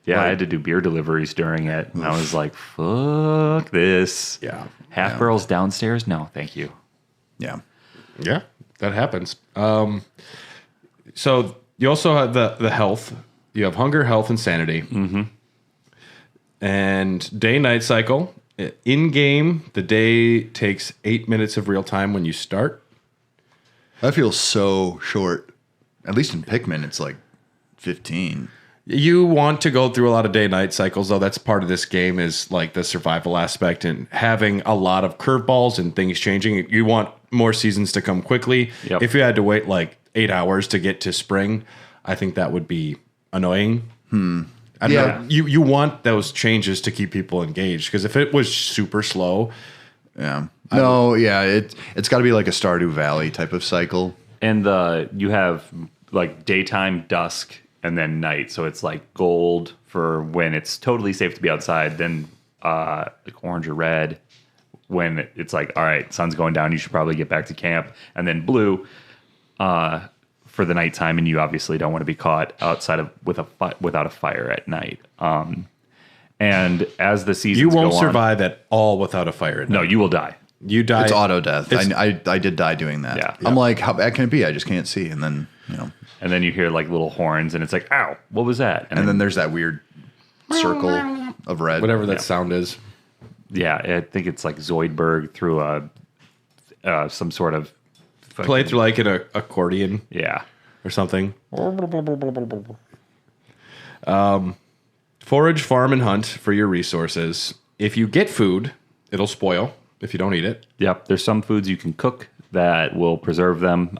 Yeah, I had to do beer deliveries during it. And I was like, fuck this. Yeah. Half barrels downstairs? No, thank you. Yeah. Yeah, that happens. So you also have the health. You have hunger, health, and sanity. Mm-hmm. And day-night cycle. In-game, the day takes 8 minutes of real time when you start. That feels so short. At least in Pikmin, it's like 15. You want to go through a lot of day-night cycles, though. That's part of this game is like the survival aspect and having a lot of curveballs and things changing. You want more seasons to come quickly. Yep. If you had to wait like 8 hours to get to spring, I think that would be annoying. I don't know. You want those changes to keep people engaged, because if it was super slow, Yeah. No, yeah, it's got to be like a Stardew Valley type of cycle. And you have like daytime, dusk, and then night. So it's like gold for when it's totally safe to be outside. Then like orange or red when it's like, all right, sun's going down. You should probably get back to camp. And then blue for the nighttime. And you obviously don't want to be caught outside of without a fire at night. And as the seasons you won't go on, survive at all without a fire. No, you will die. You die. It's auto death. I did die doing that. Yeah. I'm like, how bad can it be? I just can't see. And then, And then you hear like little horns, and it's like, ow, what was that? and then there's that weird circle of red. whatever that sound is. yeah, I think it's like Zoidberg through some sort of Play through like an accordion yeah. or something. Forage, farm, and hunt for your resources. If you get food, it'll spoil. if you don't eat it. Yep. There's some foods you can cook that will preserve them.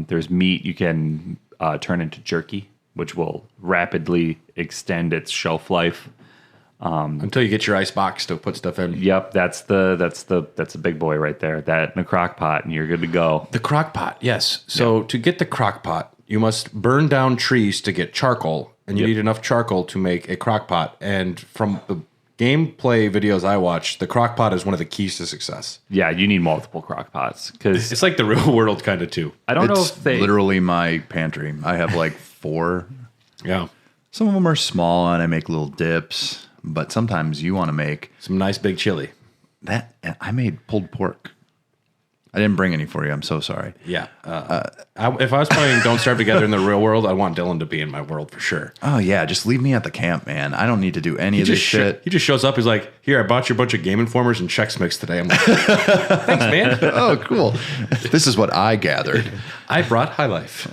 There's meat you can turn into jerky, which will rapidly extend its shelf life. Until you get your ice box to put stuff in. Yep, that's a big boy right there. That in a crock pot, and you're good to go. The crock pot, yes. So to get the crock pot, you must burn down trees to get charcoal, and you need enough charcoal to make a crock pot. And from the gameplay videos I watch, the crock pot is one of the keys to success. Yeah, you need multiple crock pots because It's like the real world kind of too. I don't know It's if they literally my pantry. I have like 4. Yeah. Some of them are small, and I make little dips. But sometimes you want to make Some nice big chili. that. I made pulled pork. I didn't bring any for you. I'm so sorry. Yeah. If I was playing Don't Starve Together in the real world, I want Dylan to be in my world for sure. Oh yeah, just leave me at the camp, man. I don't need to do any of this shit. He just shows up. He's like, "Here, I bought you a bunch of Game Informers and Chex Mix today." I'm like, "Thanks, man. Oh, cool. This is what I gathered. I brought High Life."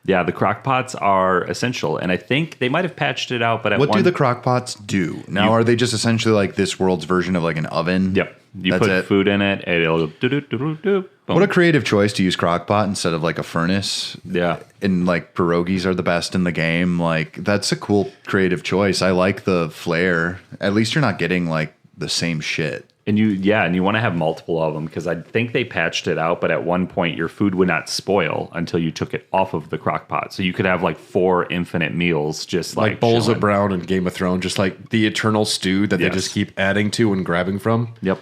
Yeah, the crock pots are essential, and I think they might have patched it out. But at What one, do the crock pots do? Now, are they just essentially like this world's version of like an oven? Yep, you That's put it? food in it, and it'll do. What a creative choice to use crock pot instead of like a furnace. Yeah. And like pierogies are the best in the game. Like that's a cool creative choice. I like the flair. At least you're not getting like the same shit. And you want to have multiple of them because I think they patched it out, but at one point your food would not spoil until you took it off of the crock pot. So you could have like 4 infinite meals just Like bowls chilling. of brown in Game of Thrones, just like the eternal stew that they Yes. just keep adding to and grabbing from. Yep.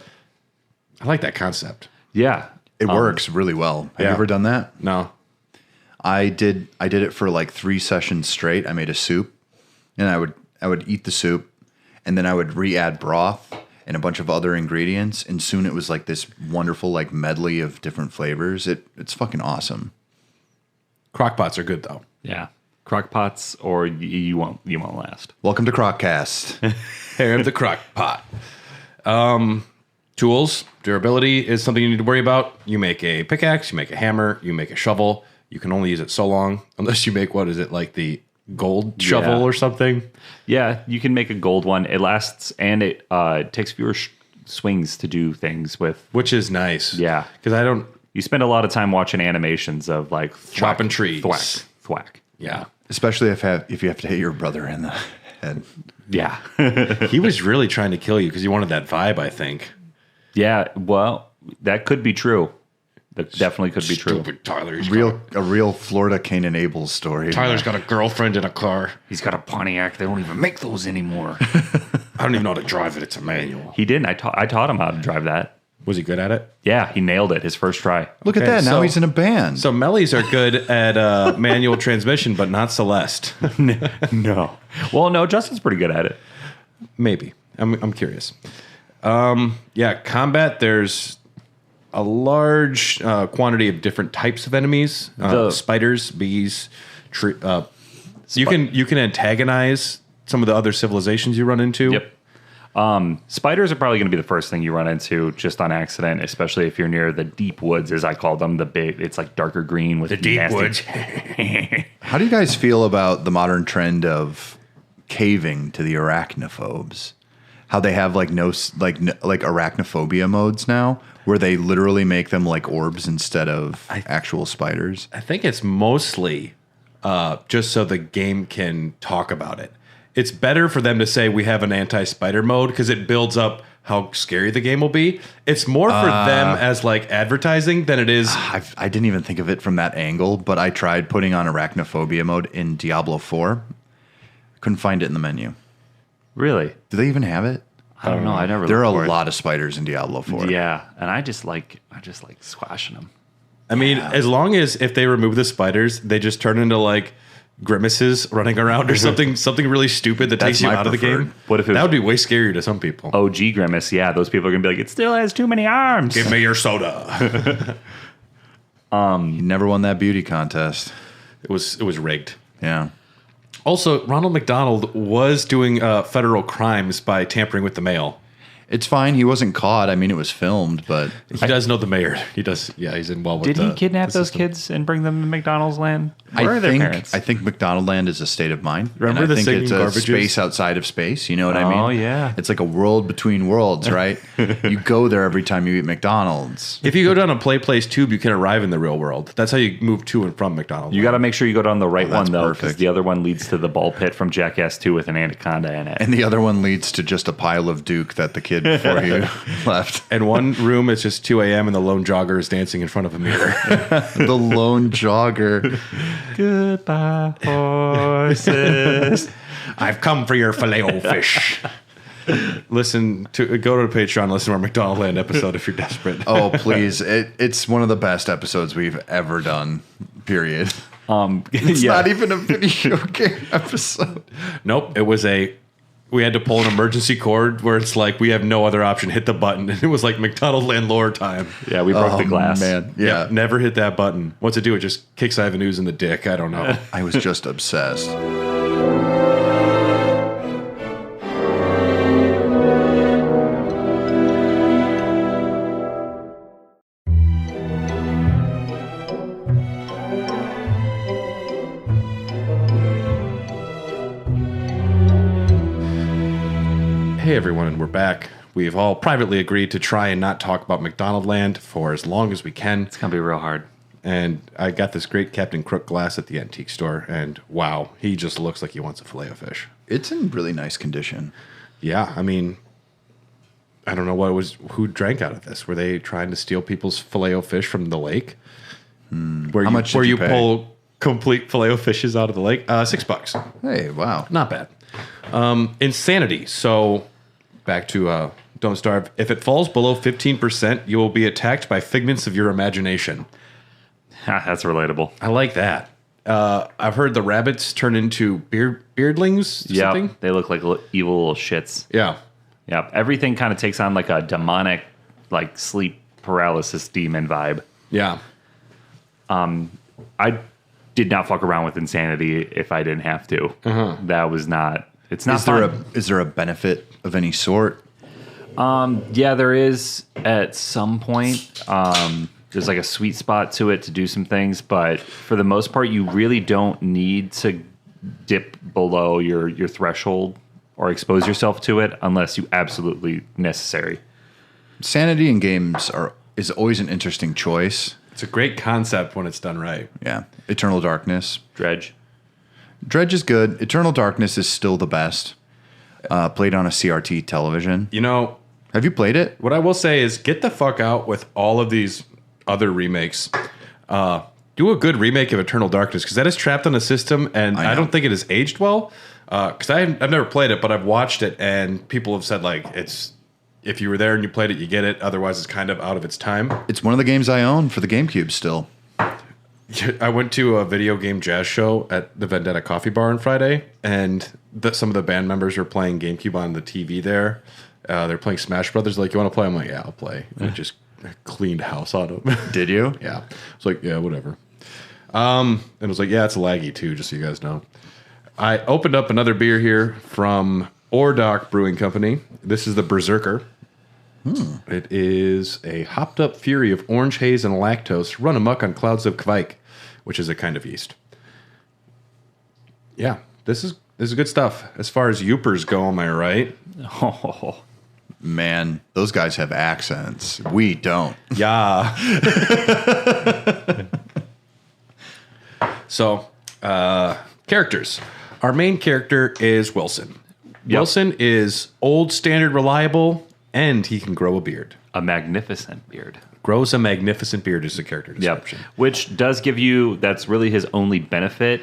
I like that concept. Yeah. It works really well. Have yeah. you ever done that? No. I did it for like 3 sessions straight. I made a soup, and I would eat the soup, and then I would re-add broth and a bunch of other ingredients, and soon it was like this wonderful like medley of different flavors. It's fucking awesome. Crockpots are good though. Yeah. Crock pots or you won't last. Welcome to Crockcast. Hey, I'm the crock pot. Tools, durability is something you need to worry about. You make a pickaxe, you make a hammer, you make a shovel. You can only use it so long unless you make, what is it, like the gold shovel or something? Yeah, you can make a gold one. It lasts and it takes fewer swings to do things with. Which is nice. Yeah. Because You spend a lot of time watching animations of like Chopping trees. thwack, thwack. Yeah. Especially if you have to hit your brother in the head. Yeah. He was really trying to kill you because he wanted that vibe, I think. Yeah, well, that could be true. That definitely could be true. Stupid Tyler. A real Florida Cain and Abel story. Tyler's got a girlfriend in a car. He's got a Pontiac. They don't even make those anymore. I don't even know how to drive it. It's a manual. He didn't. I taught him how to drive that. Was he good at it? Yeah, he nailed it his first try. Look at Okay, that. Now so- he's in a band. So Mellies are good at manual transmission, but not Celeste. No. Well, no, Justin's pretty good at it. Maybe. I'm curious. Yeah, combat, there's a large quantity of different types of enemies. Spiders, bees, you can antagonize some of the other civilizations you run into. Yep. Spiders are probably going to be the first thing you run into just on accident, especially if you're near the deep woods, as I call them. It's like darker green with the deep woods. How do you guys feel about the modern trend of caving to the arachnophobes? How they have like arachnophobia modes now, where they literally make them like orbs instead of actual spiders. I think it's mostly just so the game can talk about it. It's better for them to say we have an anti-spider mode because it builds up how scary the game will be. It's more for them as like advertising than it is. I didn't even think of it from that angle, but I tried putting on arachnophobia mode in Diablo 4. Couldn't find it in the menu. Really? Do they even have it? I don't know. I never. There are looked for a it. lot of spiders in Diablo 4. Yeah, and I just like squashing them. I mean, as long as if they remove the spiders, they just turn into like grimaces running around or something really stupid that takes you my out of the preferred. game. What if it that was- would be way scarier to some people? OG Grimace, yeah, those people are gonna be like, it still has too many arms. Give me your soda. You never won that beauty contest. It was rigged. Yeah. Also, Ronald McDonald was doing federal crimes by tampering with the mail. It's fine. He wasn't caught. I mean, it was filmed, but He does know the mayor. He does. Yeah, he's involved with Did he the kidnap those system. kids and bring them to McDonald's land? Where are their parents? I think McDonald Land is a state of mind. Remember and the I think singing it's a garbages? space outside of space. You know what I mean? Oh, yeah. It's like a world between worlds, right? You go there every time you eat McDonald's. If you go down a Play Place tube, you can arrive in the real world. That's how you move to and from McDonald's. You got to make sure you go down the right that's one, though, because perfect. the other one leads to the ball pit from Jackass 2 with an anaconda in it. And the other one leads to just a pile of Duke that the kid before you left. And one room, it's just 2 a.m. and the lone jogger is dancing in front of a mirror. The lone jogger. Goodbye, horses. I've come for your filet-o-fish. Go to Patreon, listen to our McDonald Land episode if you're desperate. Oh, please. It's one of the best episodes we've ever done, period. It's not even a video game episode. Nope, we had to pull an emergency cord where it's like, we have no other option, hit the button. And it was like McDonald Land lore time. Yeah, we broke the glass. Man. Yeah. Yep, never hit that button. What's it do? It just kicks Ivan Ooze in the dick. I don't know. I was just obsessed. Hey everyone, and we're back. We've all privately agreed to try and not talk about McDonald Land for as long as we can. It's going to be real hard. And I got this great Captain Crook glass at the antique store, and wow, he just looks like he wants a filet-o-fish. It's in really nice condition. Yeah, I mean, I don't know who drank out of this. Were they trying to steal people's filet-o-fish from the lake? How much did you pay? Pull complete filet-o-fishes out of the lake? $6. Hey, wow. Not bad. Insanity. So back to Don't Starve. If it falls below 15%, you will be attacked by figments of your imagination. That's relatable. I like that. I've heard the rabbits turn into beardlings. Yeah, Something? they look like evil little shits. Yeah. Yeah, everything kind of takes on like a demonic, like sleep paralysis demon vibe. Yeah. I did not fuck around with insanity if I didn't have to. That was not. It's not fun. Is there a benefit of any sort? Yeah, there is at some point. There's like a sweet spot to it to do some things, but for the most part, you really don't need to dip below your threshold or expose yourself to it unless you absolutely necessary. Sanity in games is always an interesting choice. It's a great concept when it's done right. Yeah. Eternal Darkness. Dredge. Dredge is good. Eternal Darkness is still the best. Played on a CRT television. You know, Have you played it? what I will say is get the fuck out with all of these other remakes. Do a good remake of Eternal Darkness, because that is trapped on a system, and I don't think it has aged well. Because I've never played it, but I've watched it, and people have said, like, if you were there and you played it, you get it. Otherwise, it's kind of out of its time. It's one of the games I own for the GameCube still. I went to a video game jazz show at the Vendetta Coffee Bar on Friday, and some of the band members were playing GameCube on the TV there. They're playing Smash Brothers. Like, you want to play? I'm like, yeah, I'll play. And I just cleaned house on them. Did you? Yeah. It's like, yeah, whatever. And it was like, yeah, it's laggy too, just so you guys know. I opened up another beer here from Ordock Brewing Company. This is the Berserker. It is a hopped up fury of orange haze and lactose run amok on clouds of Kvike, which is a kind of yeast. Yeah, this is good stuff. As far as Yoopers go, am I right? Oh, Man, those guys have accents. We don't. Yeah. So, characters. Our main character is Wilson. Yep. Wilson is old, standard, reliable, and he can grow a beard. a magnificent beard. Grows a magnificent beard is the character description. Yep. Which does give you, that's really his only benefit.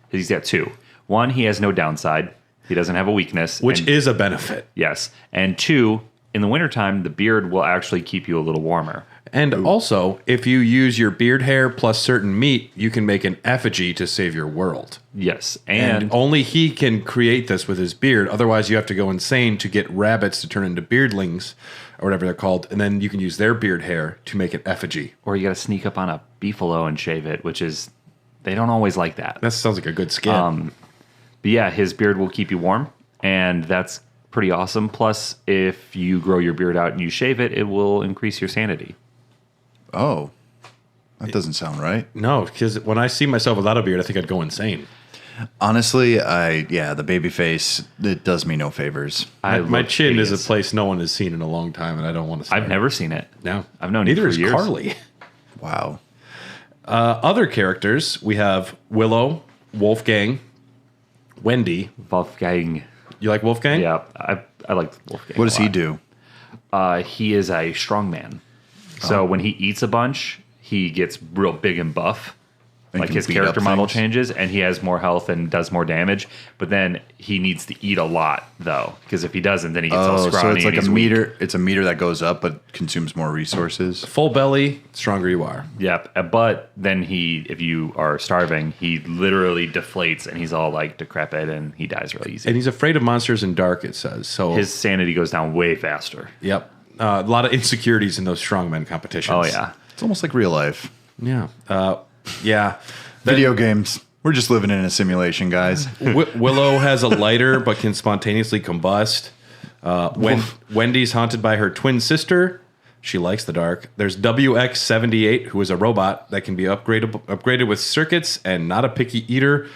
He's got two. One, he has no downside. He doesn't have a weakness. Which is a benefit. Yes. And two, in the wintertime, the beard will actually keep you a little warmer. And also, if you use your beard hair plus certain meat, you can make an effigy to save your world. Yes. And only he can create this with his beard. Otherwise, you have to go insane to get rabbits to turn into beardlings, or whatever they're called. And then you can use their beard hair to make an effigy. Or you got to sneak up on a beefalo and shave it, which is, they don't always like that. That sounds like a good skin. But yeah, his beard will keep you warm, and that's pretty awesome. Plus, if you grow your beard out and you shave it, it will increase your sanity. Oh, That doesn't sound right. No, because when I see myself without a beard, I think I'd go insane. Honestly, the baby face, it does me no favors. My chin is a place no one has seen in a long time, and I don't want to start. I've never seen it. No. I've known Neither you for is years. Carly. Wow. Other characters, we have Willow, Wolfgang, Wendy. Wolfgang. You like Wolfgang? Yeah, I like Wolfgang. What does he do? He is a strongman. So when he eats a bunch, he gets real big and buff. And Like can his beat character up model things? changes, and he has more health and does more damage. But then he needs to eat a lot, though, because if he doesn't, then he gets all Oh, scrawny. so it's like and a he's weak. meter. It's a meter that goes up, but consumes more resources. Full belly, stronger you are. Yep. But then if you are starving, he literally deflates, and he's all like decrepit, and he dies really easy. And he's afraid of monsters in dark, it says. So His sanity goes down way faster. Yep. A lot of insecurities in those strongmen competitions. Oh yeah. It's almost like real life. Yeah. Yeah. Video games. We're just living in a simulation, guys. Willow has a lighter but can spontaneously combust. Wendy's haunted by her twin sister. She likes the dark. There's WX78, who is a robot that can be upgraded with circuits and not a picky eater.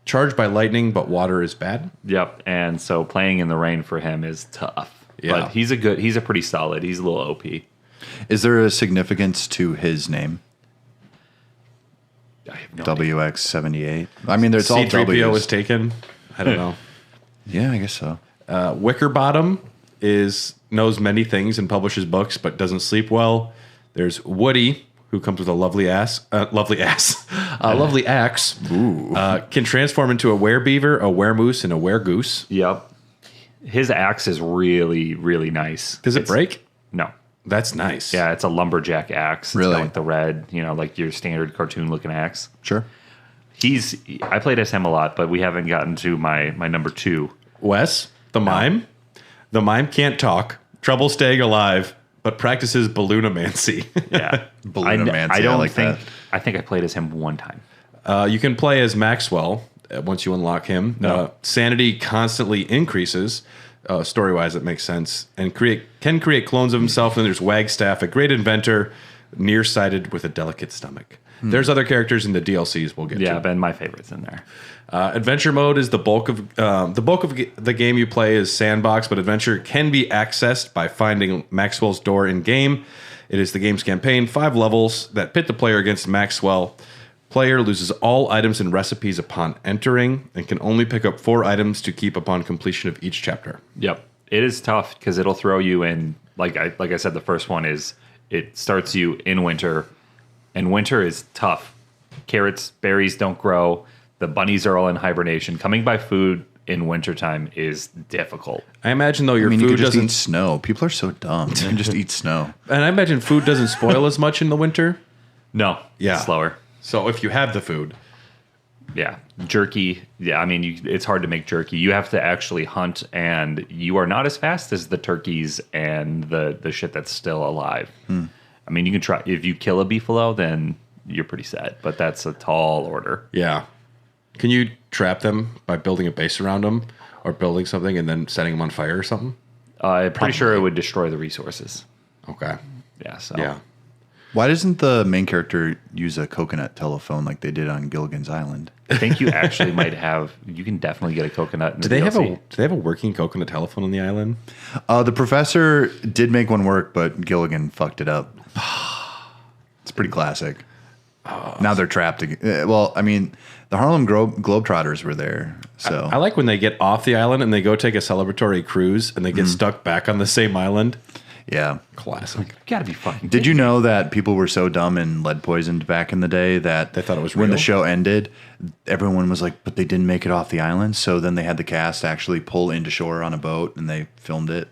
Charged by lightning, but water is bad. Yep. And so playing in the rain for him is tough. Yeah. But he's a pretty solid. He's a little OP. Is there a significance to his name? I have no idea. WX78. I mean, there's all C-3PO W's. was taken. I don't know. Yeah, I guess so. Wickerbottom knows many things and publishes books, but doesn't sleep well. There's Woody, who comes with a lovely axe. Ooh. Can transform into a werebeaver, a weremoose, and a weregoose. Yep. His axe is really, really nice. Does it break? No. That's nice. Yeah, it's a lumberjack axe. It's Really? got like the red, like your standard cartoon looking axe. Sure. I played as him a lot, but we haven't gotten to my number 2. Wes, the mime. The mime can't talk, trouble staying alive, but practices balloonomancy. Yeah. Balloonomancy, I don't like think that. I think I played as him one time. You can play as Maxwell once you unlock him. Sanity constantly increases. Story-wise, it makes sense. And can create clones of himself. And there's Wagstaff, a great inventor, nearsighted with a delicate stomach. There's other characters in the DLCs we'll get to. Yeah, Ben, my favorite's in there. Adventure mode is the bulk of the game you play is sandbox, but adventure can be accessed by finding Maxwell's door in game. It is the game's campaign, 5 levels that pit the player against Maxwell. Player loses all items and recipes upon entering and can only pick up 4 items to keep upon completion of each chapter. Yep. It is tough because it'll throw you in, like I said, the first one is it starts you in winter, and winter is tough. Carrots, berries don't grow. The bunnies are all in hibernation. Coming by food in wintertime is difficult. I imagine, though, your you food could just doesn't... eat snow. People are so dumb. You can just eat snow. And I imagine food doesn't spoil as much in the winter. No. Yeah. It's slower. So if you have the food... Yeah. Jerky. Yeah, I mean, it's hard to make jerky. You have to actually hunt, and you are not as fast as the turkeys and the shit that's still alive. I mean, you can try... If you kill a beefalo, then you're pretty set. But that's a tall order. Yeah. Can you trap them by building a base around them or building something and then setting them on fire or something? I'm pretty sure it would destroy the resources. Okay. Yeah, so... Yeah. Why doesn't the main character use a coconut telephone like they did on Gilligan's Island? I think you actually might have... You can definitely get a coconut in the Do they DLC. have a working coconut telephone on the island? The professor did make one work, but Gilligan fucked it up. It's pretty classic. Now they're trapped again. Well, I mean, the Harlem Globetrotters were there. So I like when they get off the island and they go take a celebratory cruise and they get stuck back on the same island. yeah. Classic. You gotta be fucking Did you know that people were so dumb and lead poisoned back in the day that They thought it was when real? the show ended, everyone was like, but they didn't make it off the island. So then they had the cast actually pull into shore on a boat and they filmed it.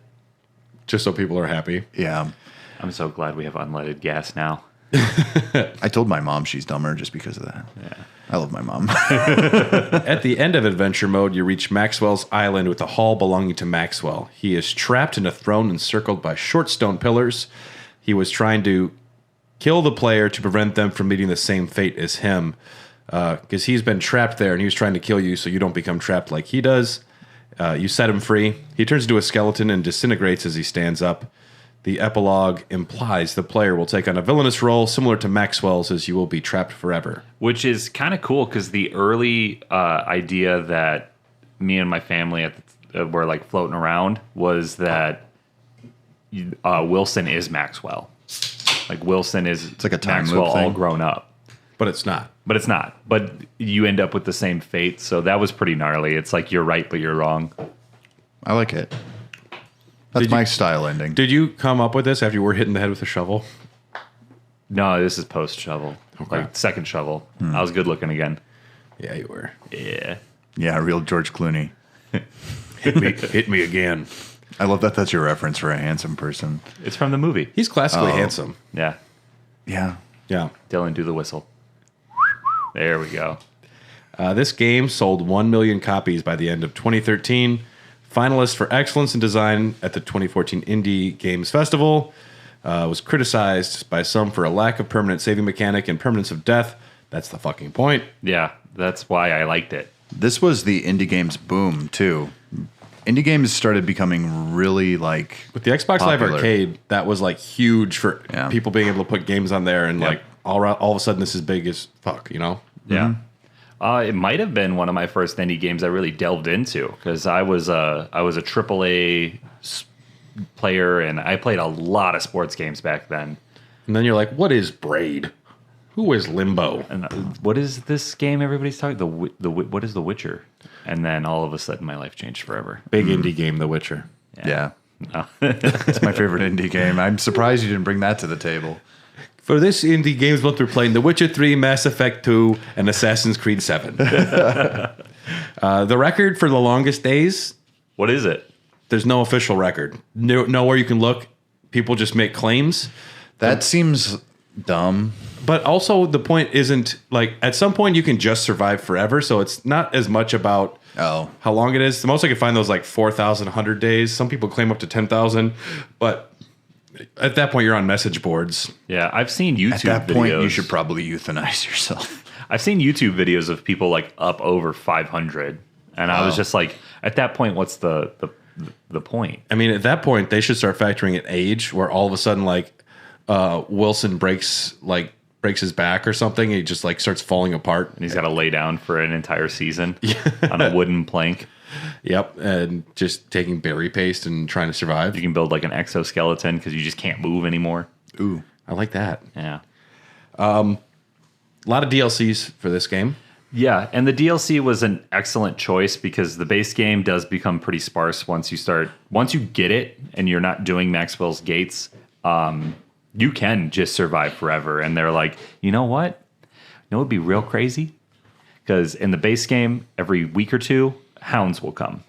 Just so people are happy. Yeah. I'm so glad we have unleaded gas now. I told my mom she's dumber just because of that. Yeah. I love my mom. At the end of adventure mode, you reach Maxwell's island with a hall belonging to Maxwell. He is trapped in a throne encircled by short stone pillars. He was trying to kill the player to prevent them from meeting the same fate as him. Because he's been trapped there and he was trying to kill you so you don't become trapped like he does. You set him free. He turns into a skeleton and disintegrates as he stands up. The epilogue implies the player will take on a villainous role similar to Maxwell's, as you will be trapped forever. Which is kind of cool because the early idea that me and my family were like floating around was that Wilson is Maxwell. Like Wilson is it's like a time Maxwell loop thing. all grown up. But it's not. But it's not. But you end up with the same fate. So that was pretty gnarly. It's like you're right, but you're wrong. I like it. That's my style ending. Did you come up with this after you were hit in the head with a shovel? No, this is post shovel. Okay. Like second shovel. I was good looking again. Yeah, you were. Yeah. Yeah, real George Clooney. Hit me again. I love that that's your reference for a handsome person. It's from the movie. He's classically handsome. Yeah. Yeah. Yeah. Dylan, do the whistle. There we go. This game sold 1 million copies by the end of 2013. Finalist for Excellence in Design at the 2014 Indie Games Festival. Was criticized by some for a lack of permanent saving mechanic and permanence of death. That's the fucking point. Yeah, that's why I liked it. This was the indie games boom, too. Indie games started becoming really, like, With the Xbox Live popular. Arcade, that was like huge for Yeah. people being able to put games on there, and Yep. like all of a sudden this is big as fuck, you know? Yeah. It might have been one of my first indie games I really delved into because I was a AAA player and I played a lot of sports games back then. And then you're like, what is Braid? Who is Limbo? And what is this game everybody's talking? What is The Witcher? And then all of a sudden my life changed forever. Big indie game, The Witcher. Yeah. It's my favorite indie game. I'm surprised you didn't bring that to the table. For this indie games month, we're playing The Witcher 3, Mass Effect 2, and Assassin's Creed 7. The record for the longest days, What is it? there's no official record. Nowhere you can look. People just make claims. That seems dumb. But also, the point isn't like at some point you can just survive forever. So it's not as much about how long it is. The most I can find those like 4,100 days. Some people claim up to 10,000, but at that point you're on message boards. Yeah, I've seen YouTube At that videos. point, you should probably euthanize yourself. I've seen YouTube videos of people like up over 500, and I was just like, at that point, what's the point? I mean, at that point they should start factoring in age, where all of a sudden like Wilson breaks his back or something, and he just like starts falling apart, And he's got to lay down for an entire season on a wooden plank. Yep, and just taking berry paste and trying to survive. You can build like an exoskeleton because you just can't move anymore. Ooh. I like that. Yeah. A lot of DLCs for this game. Yeah, and the DLC was an excellent choice because the base game does become pretty sparse once you get it and you're not doing Maxwell's Gates. You can just survive forever. And they're like, you know what? It would be real crazy? Because in the base game, every week or two, hounds will come.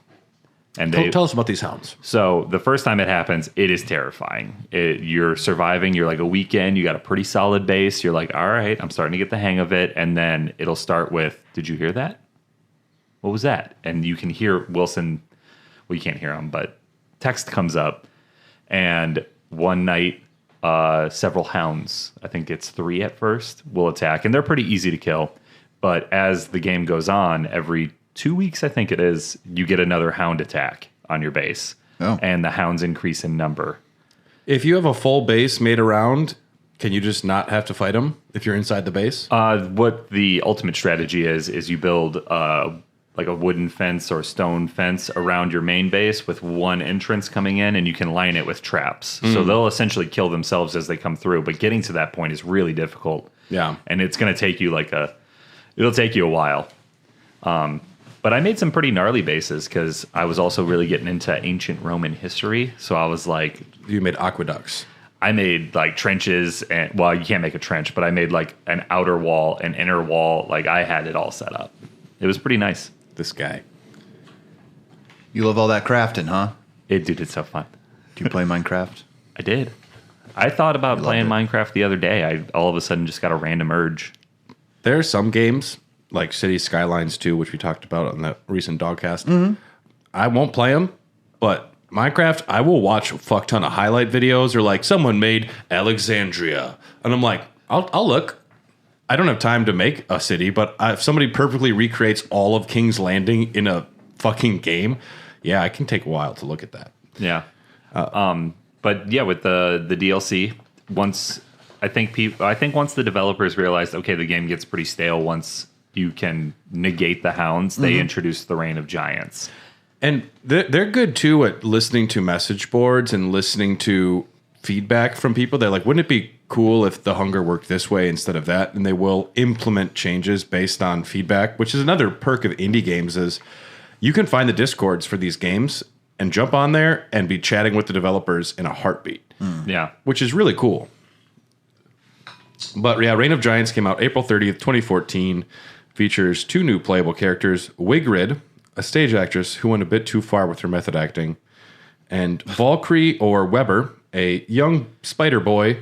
And Tell us about these hounds. So the first time it happens, it is terrifying. You're surviving. You're like a weekend. You got a pretty solid base. You're like, all right, I'm starting to get the hang of it. And then it'll start with, did you hear that? What was that? And you can hear Wilson. Well, you can't hear him, but text comes up. And one night, several hounds, I think it's 3 at first, will attack. And they're pretty easy to kill. But as the game goes on, every 2 weeks, I think it is, you get another hound attack on your base. Oh. And the hounds increase in number. If you have a full base made around, can you just not have to fight them if you're inside the base? What the ultimate strategy is you build like a wooden fence or stone fence around your main base with one entrance coming in, and you can line it with traps. So they'll essentially kill themselves as they come through. But getting to that point is really difficult. Yeah. And it's going to take you it'll take you a while. But I made some pretty gnarly bases because I was also really getting into ancient Roman history. So I was like, You made aqueducts. I made like trenches, and well, you can't make a trench, but I made like an outer wall, an inner wall. Like I had it all set up. It was pretty nice. This guy. You love all that crafting, huh? Dude, it's so fun. Do you play Minecraft? I did. I thought about playing loved Minecraft the other day. I all of a sudden just got a random urge. There are some games like City Skylines 2, which we talked about on the recent Dogcast. I won't play them, but Minecraft, I will watch a fuck ton of highlight videos or like someone made Alexandria. And I'm like, I'll look. I don't have time to make a city, but if somebody perfectly recreates all of King's Landing in a fucking game, yeah, I can take a while to look at that. Yeah. But yeah, with the DLC, once I think once the developers realized, okay, the game gets pretty stale once you can negate the hounds, they introduced the Reign of Giants. And they're good too at listening to message boards and listening to feedback from people. They're like, wouldn't it be cool if the hunger worked this way instead of that? And they will implement changes based on feedback, which is another perk of indie games is you can find the discords for these games and jump on there and be chatting with the developers in a heartbeat. Yeah. Which is really cool. But yeah, Reign of Giants came out April 30th, 2014. Features 2 new playable characters, Wigrid, a stage actress who went a bit too far with her method acting, and Valkyrie or Weber, a young spider boy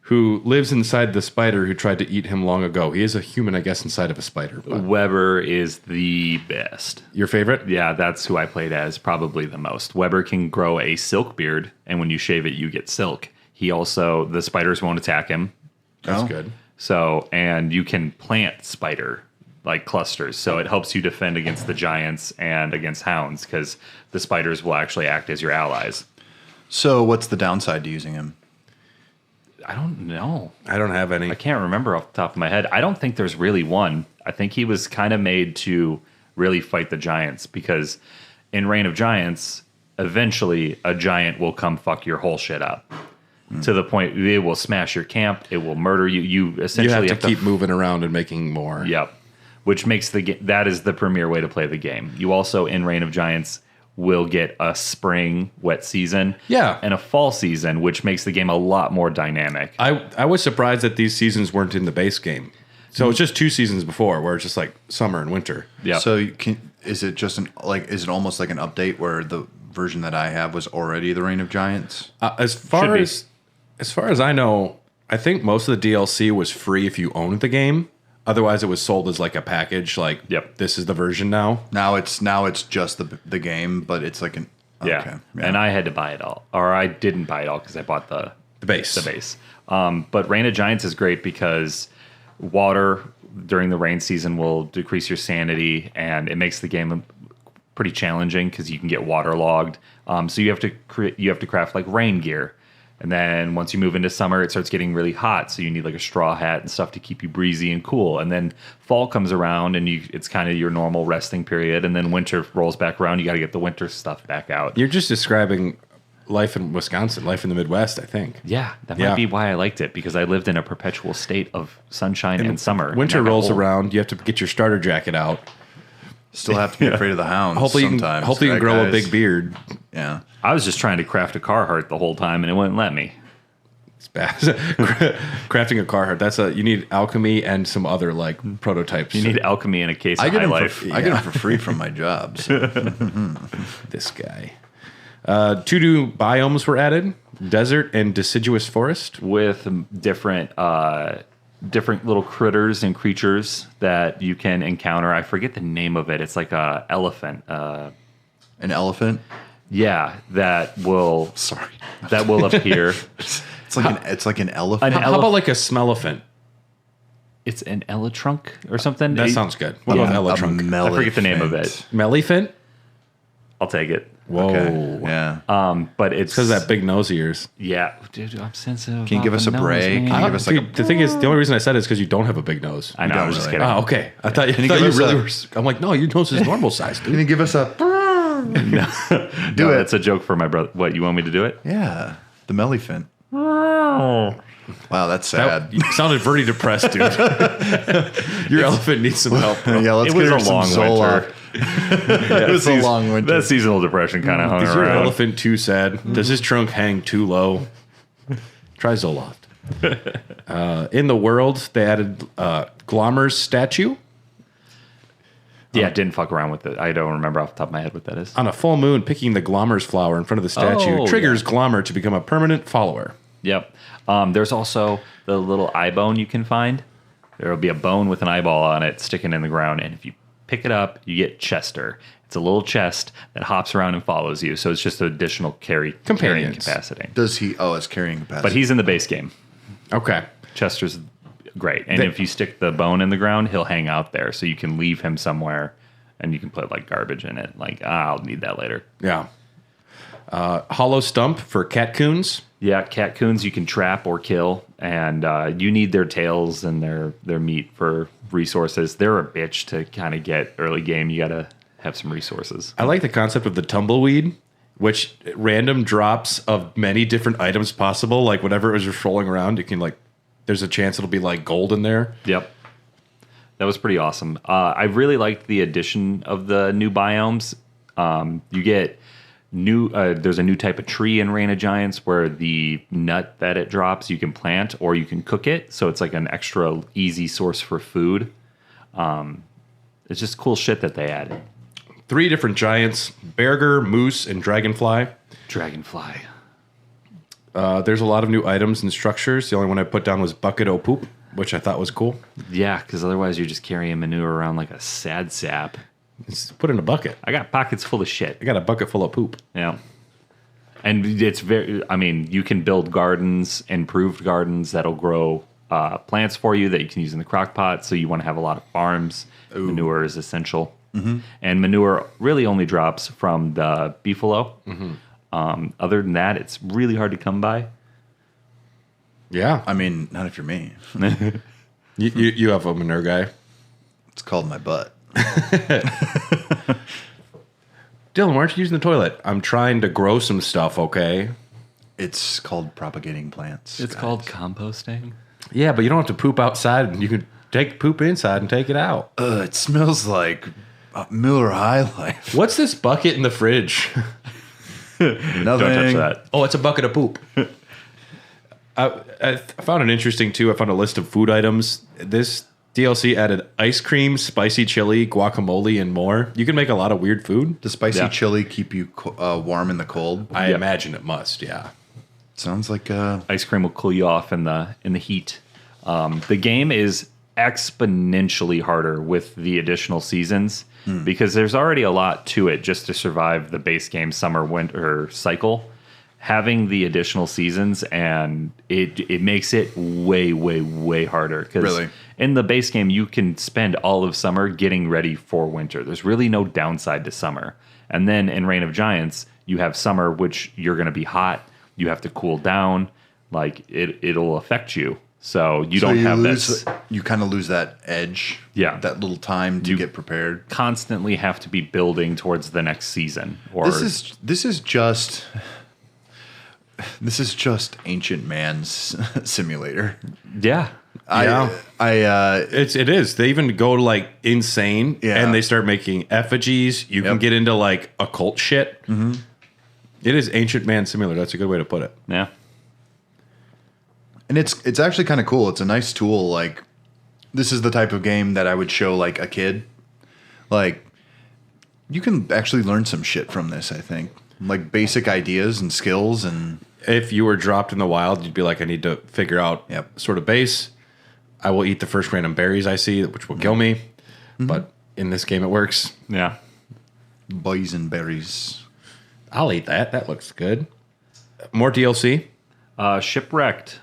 who lives inside the spider who tried to eat him long ago. He is a human, I guess, inside of a spider. But. Weber is the best. Your favorite? Yeah, that's who I played as probably the most. Weber can grow a silk beard, and when you shave it, you get silk. He also, the spiders won't attack him. That's good. So, and you can plant spider like clusters, so it helps you defend against the giants and against hounds because the spiders will actually act as your allies. So what's the downside to using him? I don't know. I don't have any. I can't remember off the top of my head. I don't think there's really one. I think he was kind of made to really fight the giants because in Reign of Giants, eventually a giant will come fuck your whole shit up. To the point it will smash your camp, it will murder you. You essentially have to keep moving around and making more. Yep. Which makes that is the premier way to play the game. You also, in Reign of Giants, will get a spring wet season and a fall season, which makes the game a lot more dynamic. I was surprised that these seasons weren't in the base game. So it's just 2 seasons before where it's just like summer and winter. Yeah. So is it just is it almost like an update where the version that I have was already the Reign of Giants? As far as I know, I think most of the DLC was free if you owned the game. Otherwise, it was sold as like a package. Like, this is the version now. Now it's just the game, but it's like an yeah. And I had to buy it all, or I didn't buy it all because I bought the base. The base. But Reign of Giants is great because water during the rain season will decrease your sanity, and it makes the game pretty challenging because you can get waterlogged. So you have to craft like rain gear. And then once you move into summer, it starts getting really hot. So you need like a straw hat and stuff to keep you breezy and cool. And then fall comes around and it's kind of your normal resting period. And then winter rolls back around. You got to get the winter stuff back out. You're just describing life in Wisconsin, life in the Midwest, I think. Yeah, that might be why I liked it, because I lived in a perpetual state of sunshine and summer. Winter rolls around. You have to get your starter jacket out. Still have to be afraid of the hounds. Hopefully you can grow a big beard. Yeah. I was just trying to craft a Carhartt the whole time, and it wouldn't let me. It's bad. Crafting a Carhartt. You need alchemy and some other like prototypes. You need alchemy in a case of High Life. I get them for free from my jobs. This guy. 2 new biomes were added: desert and deciduous forest, with different little critters and creatures that you can encounter. I forget the name of it. It's like a elephant. An elephant? Yeah, that will appear. It's like an elephant. How about like a smellephant? It's an eletrunk or something. That sounds good. What about eletrunk? I forget the name of it. Mellephant? I'll take it. Whoa. Okay. Yeah. But it's because of that big nose of yours. Yeah, dude, I'm sensitive. Can you give us a break? Can you give us the thing is, the only rean I said is because you don't have a big nose. I know. I was just kidding. Oh, okay. I thought you really were. I'm like, no, your nose is normal size, dude. Can you give us a? Do it. It's a joke for my brother. What, you want me to do it? Yeah, the Mellephant. Oh. Wow, that's sad. You sounded very depressed, dude. Your elephant needs some help. Yeah, let's get a long winter. It was a long winter. That seasonal depression kind of hung around. Is your elephant too sad? Does his trunk hang too low? Try Zoloft. In the world, they added Glommer's statue. Yeah, didn't fuck around with it. I don't remember off the top of my head what that is. On a full moon, picking the Glommer's flower in front of the statue triggers Glommer to become a permanent follower. Yep. There's also the little eye bone you can find. There will be a bone with an eyeball on it sticking in the ground, and if you pick it up, you get Chester. It's a little chest that hops around and follows you, so it's just an additional carrying capacity. Does he? Oh, it's carrying capacity. But he's in the base game. Okay. Chester's great. And if you stick the bone in the ground, he'll hang out there, so you can leave him somewhere, and you can put like garbage in it. Like, I'll need that later. Yeah. Hollow stump for catcoons. Yeah, catcoons you can trap or kill, and you need their tails and their meat for resources. They're a bitch to kind of get early game. You got to have some resources. I like the concept of the tumbleweed, which random drops of many different items possible. Like whenever it was just rolling around, you can there's a chance it'll be like gold in there. Yep. That was pretty awesome. I really liked the addition of the new biomes. You get there's a new type of tree in Reign of Giants where the nut that it drops you can plant or you can cook it, so it's like an extra easy source for food. It's just cool shit that they added. 3 different giants: Berger, Moose, and Dragonfly. Dragonfly. There's a lot of new items and structures. The only one I put down was Bucket O' Poop, which I thought was cool. Yeah, because otherwise you're just carrying manure around like a sad sap. Just put it in a bucket. I got pockets full of shit. I got a bucket full of poop. Yeah. And it's you can build gardens, improved gardens that'll grow plants for you that you can use in the crock pot. So you want to have a lot of farms. Ooh. Manure is essential. Mm-hmm. And manure really only drops from the beefalo. Mm-hmm. Other than that, it's really hard to come by. Yeah. I mean, not if you're me. you have a manure guy. It's called my butt. Dylan, why aren't you using the toilet? I'm trying to grow some stuff, okay? It's called propagating plants. It's called composting. Yeah, but you don't have to poop outside, and you can take poop inside and take it out. It smells like Miller High Life. What's this bucket in the fridge? Nothing. Don't touch that. Oh, it's a bucket of poop. I found it interesting, too. I found a list of food items. This DLC added ice cream, spicy chili, guacamole, and more. You can make a lot of weird food. Does spicy chili keep you warm in the cold? I imagine it must, yeah. Sounds like ice cream will cool you off in the heat. The game is exponentially harder with the additional seasons because there's already a lot to it just to survive the base game summer winter cycle. Having the additional seasons and it makes it way, way, way harder. Because in the base game, you can spend all of summer getting ready for winter. There's really no downside to summer. And then in Reign of Giants, you have summer, which you're going to be hot. You have to cool down. Like it'll affect you. So you don't have this. You kind of lose that edge. Yeah. That little time to get prepared. Constantly have to be building towards the next season. Or This is just ancient man's simulator. Yeah. It is. They even go like insane and they start making effigies. You can get into like occult shit. Mm-hmm. It is ancient man simulator. That's a good way to put it. Yeah. And it's actually kind of cool. It's a nice tool. Like, this is the type of game that I would show like a kid. Like, you can actually learn some shit from this, I think. Like basic ideas and skills. And if you were dropped in the wild, you'd be like, I need to figure out sort of base. I will eat the first random berries I see, which will kill me. Mm-hmm. But in this game, it works. Yeah. Boysenberries. I'll eat that. That looks good. More DLC. Shipwrecked.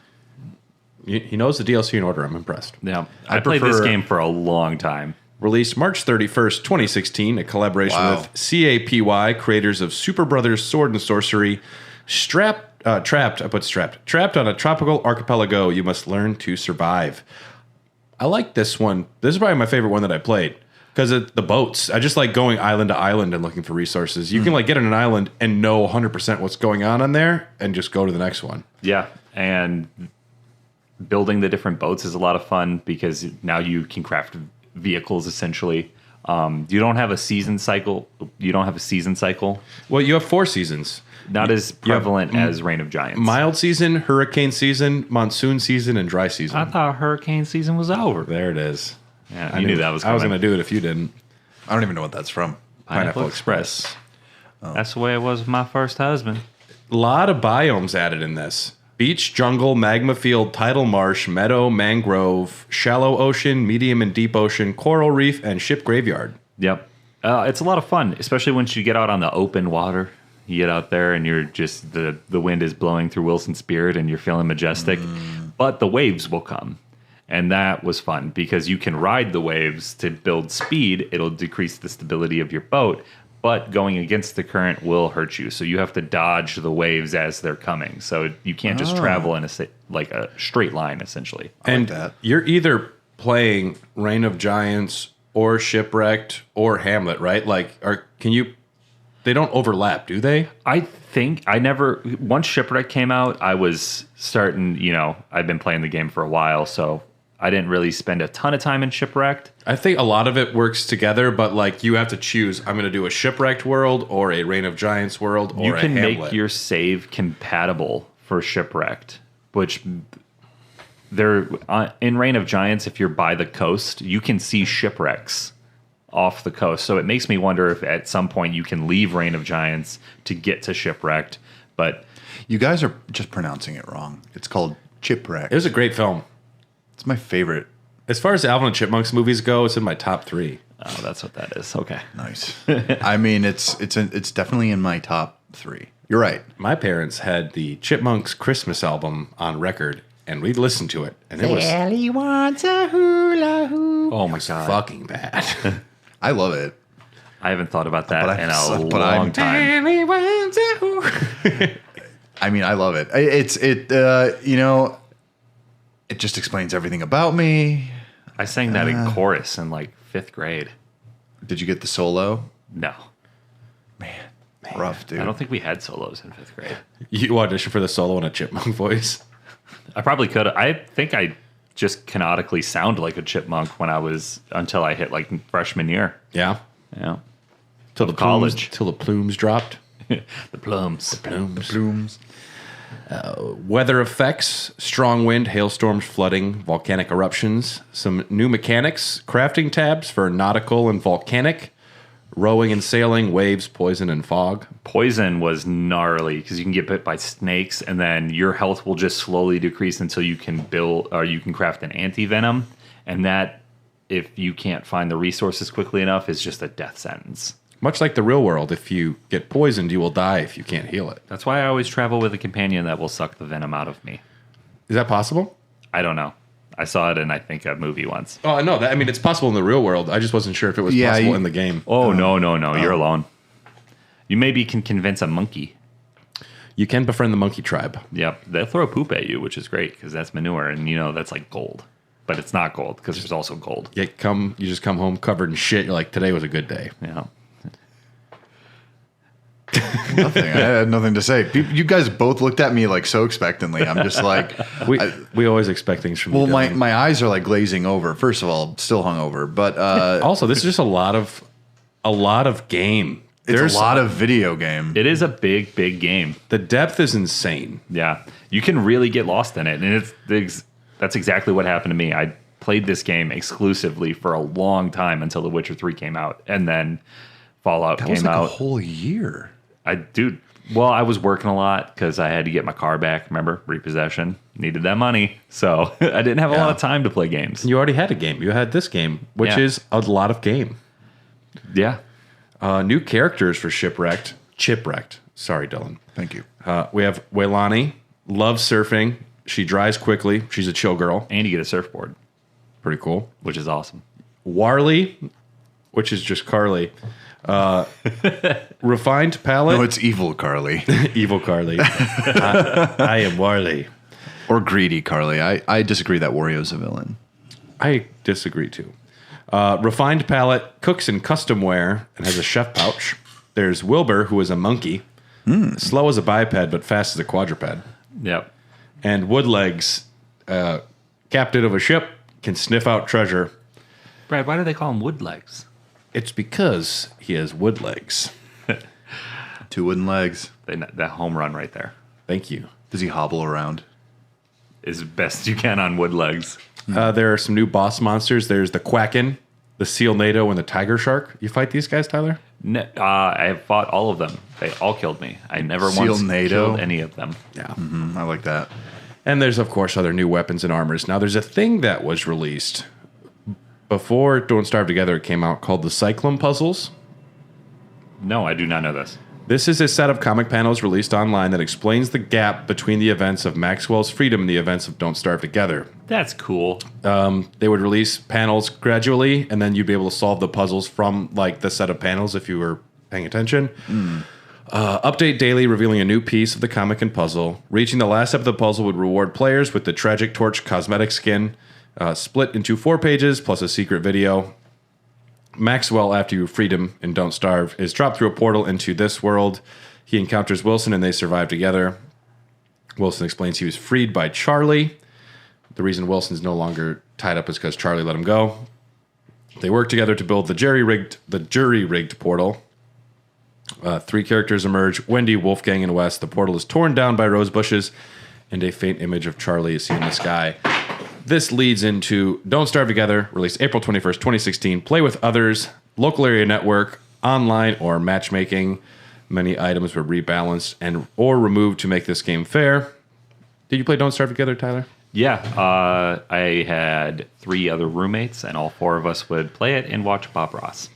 He knows the DLC in order. I'm impressed. Yeah. I played this game for a long time. Released March 31st, 2016, a collaboration with CAPY, creators of Super Brothers Sword and Sorcery. Trapped on a tropical archipelago, you must learn to survive. I like this one. This is probably my favorite one that I played because of the boats. I just like going island to island and looking for resources. You can like get on an island and know 100% what's going on there and just go to the next one. Yeah, and building the different boats is a lot of fun because now you can craft vehicles essentially. You don't have a season cycle. Well, you have 4 seasons. Not as prevalent as Reign of Giants. Mild season, hurricane season, monsoon season, and dry season. I thought hurricane season was over. There it is. Yeah, I knew that was coming. I was going to do it if you didn't. I don't even know what that's from. Pineapple Express. Oh. That's the way it was with my first husband. A lot of biomes added in this. Beach, jungle, magma field, tidal marsh, meadow, mangrove, shallow ocean, medium and deep ocean, coral reef, and ship graveyard. Yep. It's a lot of fun, especially once you get out on the open water. You get out there and you're just, the wind is blowing through Wilson's Spirit and you're feeling majestic. But the waves will come. And that was fun because you can ride the waves to build speed. It'll decrease the stability of your boat. but going against the current will hurt you. So you have to dodge the waves as they're coming. So you can't just travel in a straight line, essentially. And that. you're either playing Reign of Giants or Shipwrecked or Hamlet, right? They don't overlap, do they? I think once Shipwreck came out, I was starting, I've been playing the game for a while, so I didn't really spend a ton of time in Shipwrecked. I think a lot of it works together, but you have to choose. I'm going to do a Shipwrecked world or a Reign of Giants world or you can a Hamlet. make your save compatible for Shipwrecked, which they're in Reign of Giants. If you're by the coast, you can see shipwrecks off the coast. So it makes me wonder if at some point you can leave Reign of Giants to get to Shipwrecked. But You guys are just pronouncing it wrong. It's called Shipwrecked. It was a great film. It's my favorite. As far as Alvin and Chipmunks movies go, it's in my top 3. oh, that's what that is. Okay. Nice. I mean, it's definitely in my top 3. You're right. My parents had the Chipmunks Christmas album on record, and we'd listen to it, and it was Sally wants a hula hoop. Oh my God. fucking bad. I love it. I haven't thought about that But in I'm- a but I'm- long time. I mean, I love it. It just explains everything about me. I sang that in chorus in 5th grade. Did you get the solo? No. Man, rough, dude. I don't think we had solos in 5th grade. You auditioned for the solo in a chipmunk voice? I probably could. I think I just canonically sound like a chipmunk until I hit freshman year. Yeah. Yeah. Till the college. Till the plumes dropped. The plums. Blooms. Weather effects, strong wind, hailstorms, flooding, volcanic eruptions, some new mechanics, crafting tabs for nautical and volcanic, rowing and sailing, waves, poison, and fog. Poison was gnarly because you can get bit by snakes, and then your health will just slowly decrease until you can craft an anti-venom, and that, if you can't find the resources quickly enough, is just a death sentence. Much like the real world, if you get poisoned, you will die if you can't heal it. That's why I always travel with a companion that will suck the venom out of me. Is that possible? I don't know. I saw it in, I think, a movie once. Oh, I know. It's possible in the real world. I just wasn't sure if it was possible in the game. Oh, no. You're alone. You maybe can convince a monkey. You can befriend the monkey tribe. Yep. They'll throw poop at you, which is great because that's manure, and that's like gold. But it's not gold because there's also gold. You just come home covered in shit. You're like, today was a good day. Yeah. Nothing. I had nothing to say. You guys both looked at me so expectantly. I'm just like, We always expect things from you. well, Dylan. my eyes are glazing over. First of all, still hungover, but Also, this is just a lot of game. it's a lot of video game. It is a big, big game. The depth is insane. Yeah. You can really get lost in it. And that's exactly what happened to me. I played this game exclusively for a long time until The Witcher 3 came out. And then Fallout That came was out. a whole year. I was working a lot because I had to get my car back. Remember, repossession, needed that money. So I didn't have a lot of time to play games. You already had a game. You had this game, which is a lot of game. Yeah. New characters for Shipwrecked. Sorry, Dylan. Thank you. We have Waylani, loves surfing. She dries quickly. She's a chill girl. And you get a surfboard, Pretty cool. which is awesome. Warley, which is just Carly. Refined palate. No, it's evil Carly Evil Carly. I am Warley. or greedy Carly. I disagree that Wario's a villain. I disagree too. Refined palate, cooks in custom wear, and has a chef pouch. There's Wilbur, who is a monkey. Slow as a biped, but fast as a quadruped. Yep. And Woodlegs, captain of a ship, can sniff out treasure. Brad, why do they call him wood legs? It's because he has wood legs. 2 wooden legs. That home run right there Thank you. Does he hobble around? is best you can on wood legs. There are some new boss monsters. There's the Quacken, the Seal NATO, and the Tiger Shark. You fight these guys, Tyler? I have fought all of them. They all killed me. I never Seal once NATO? killed any of them. Yeah. I like that. And there's, of course, other new weapons and armors. Now, there's a thing that was released before Don't Starve Together came out called the Cyclone Puzzles. No, I do not know this. This is a set of comic panels released online that explains the gap between the events of Maxwell's Freedom and the events of Don't Starve Together. That's cool. They would release panels gradually, and then you'd be able to solve the puzzles from the set of panels if you were paying attention. Update daily, revealing a new piece of the comic and puzzle. Reaching the last step of the puzzle would reward players with the Tragic Torch cosmetic skin, split into 4 pages, plus a secret video. Maxwell, after you freed him in Don't Starve, is dropped through a portal into this world. He encounters Wilson, and they survive together. Wilson explains he was freed by Charlie. The reason Wilson's no longer tied up is because Charlie let him go. They work together to build the jury-rigged portal. 3 characters emerge: Wendy, Wolfgang, and Wes. The portal is torn down by rose bushes, and a faint image of Charlie is seen in the sky. This leads into Don't Starve Together, released April 21st, 2016. Play with others, local area network, online, or matchmaking. Many items were rebalanced or removed to make this game fair. Did you play Don't Starve Together, Tyler? Yeah, I had 3 other roommates, and all 4 of us would play it and watch Bob Ross.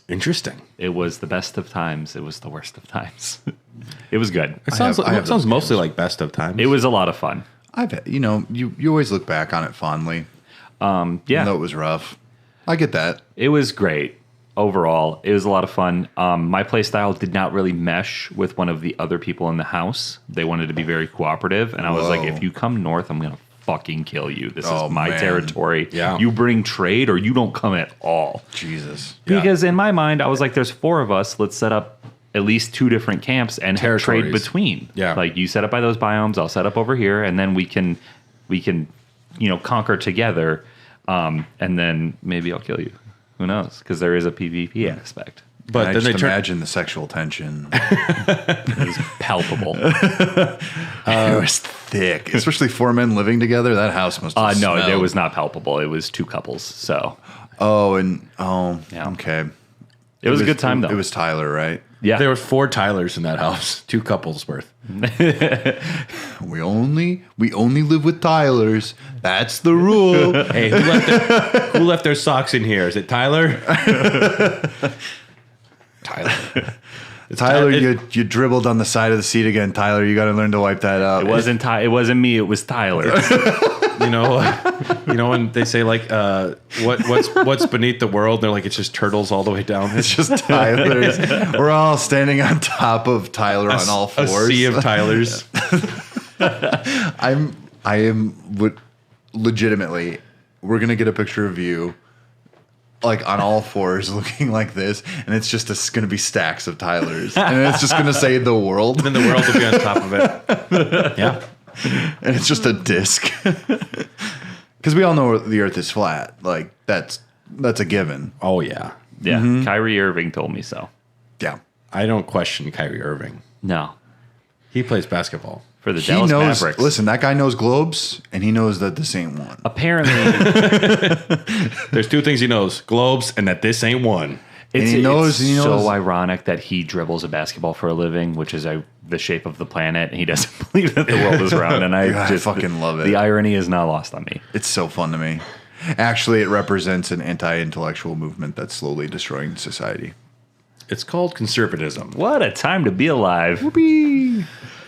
Interesting. It was the best of times. It was the worst of times. It was good. It sounds mostly like best of times. It was a lot of fun. You always look back on it fondly. Yeah. Even though it was rough. I get that. It was great. Overall, it was a lot of fun. My play style did not really mesh with one of the other people in the house. They wanted to be very cooperative, and I was like, if you come north, I'm going to fucking kill you. This is my territory. Yeah. You bring trade or you don't come at all. Jesus. Because in my mind, I was like, there's 4 of us. Let's set up at least 2 different camps and have trade between. Yeah. Like, you set up by those biomes, I'll set up over here, and then we can conquer together, and then maybe I'll kill you. Who knows? Because there is a PvP aspect. But then imagine the sexual tension. It was palpable. It was thick, especially 4 men living together. That house must have no, smelled. it was not palpable. It was 2 couples. So yeah. Okay. It was a good time, though. It was Tyler, right? Yeah. There were 4 Tylers in that house, 2 couples worth. We only live with Tylers. That's the rule. Hey, who left their socks in here? Is it Tyler? Tyler, you dribbled on the side of the seat again. Tyler, you got to learn to wipe that out. It wasn't me. It was Tyler. You know when they say like, what's beneath the world? They're like, it's just turtles all the way down. It's just Tylers. We're all standing on top of Tyler on all 4s. A sea of Tylers. I am legitimately. We're gonna get a picture of you, like on all 4s, looking like this, and it's just gonna be stacks of Tylers, and it's just gonna say the world. And then the world will be on top of it. Yeah. And it's just a disc. Because we all know the Earth is flat. Like, that's a given. Oh, yeah. Yeah. Kyrie Irving told me so. Yeah. I don't question Kyrie Irving. No. He plays basketball. For the Dallas Mavericks. Listen, that guy knows globes, and he knows that this ain't one. Apparently. There's 2 things he knows: globes and that this ain't one. It's he knows. so ironic that he dribbles a basketball for a living, which is the shape of the planet, and he doesn't believe that the world is round. And I fucking love it. The irony is not lost on me. It's so fun to me. Actually, it represents an anti-intellectual movement that's slowly destroying society. It's called conservatism. What a time to be alive. Whoopee.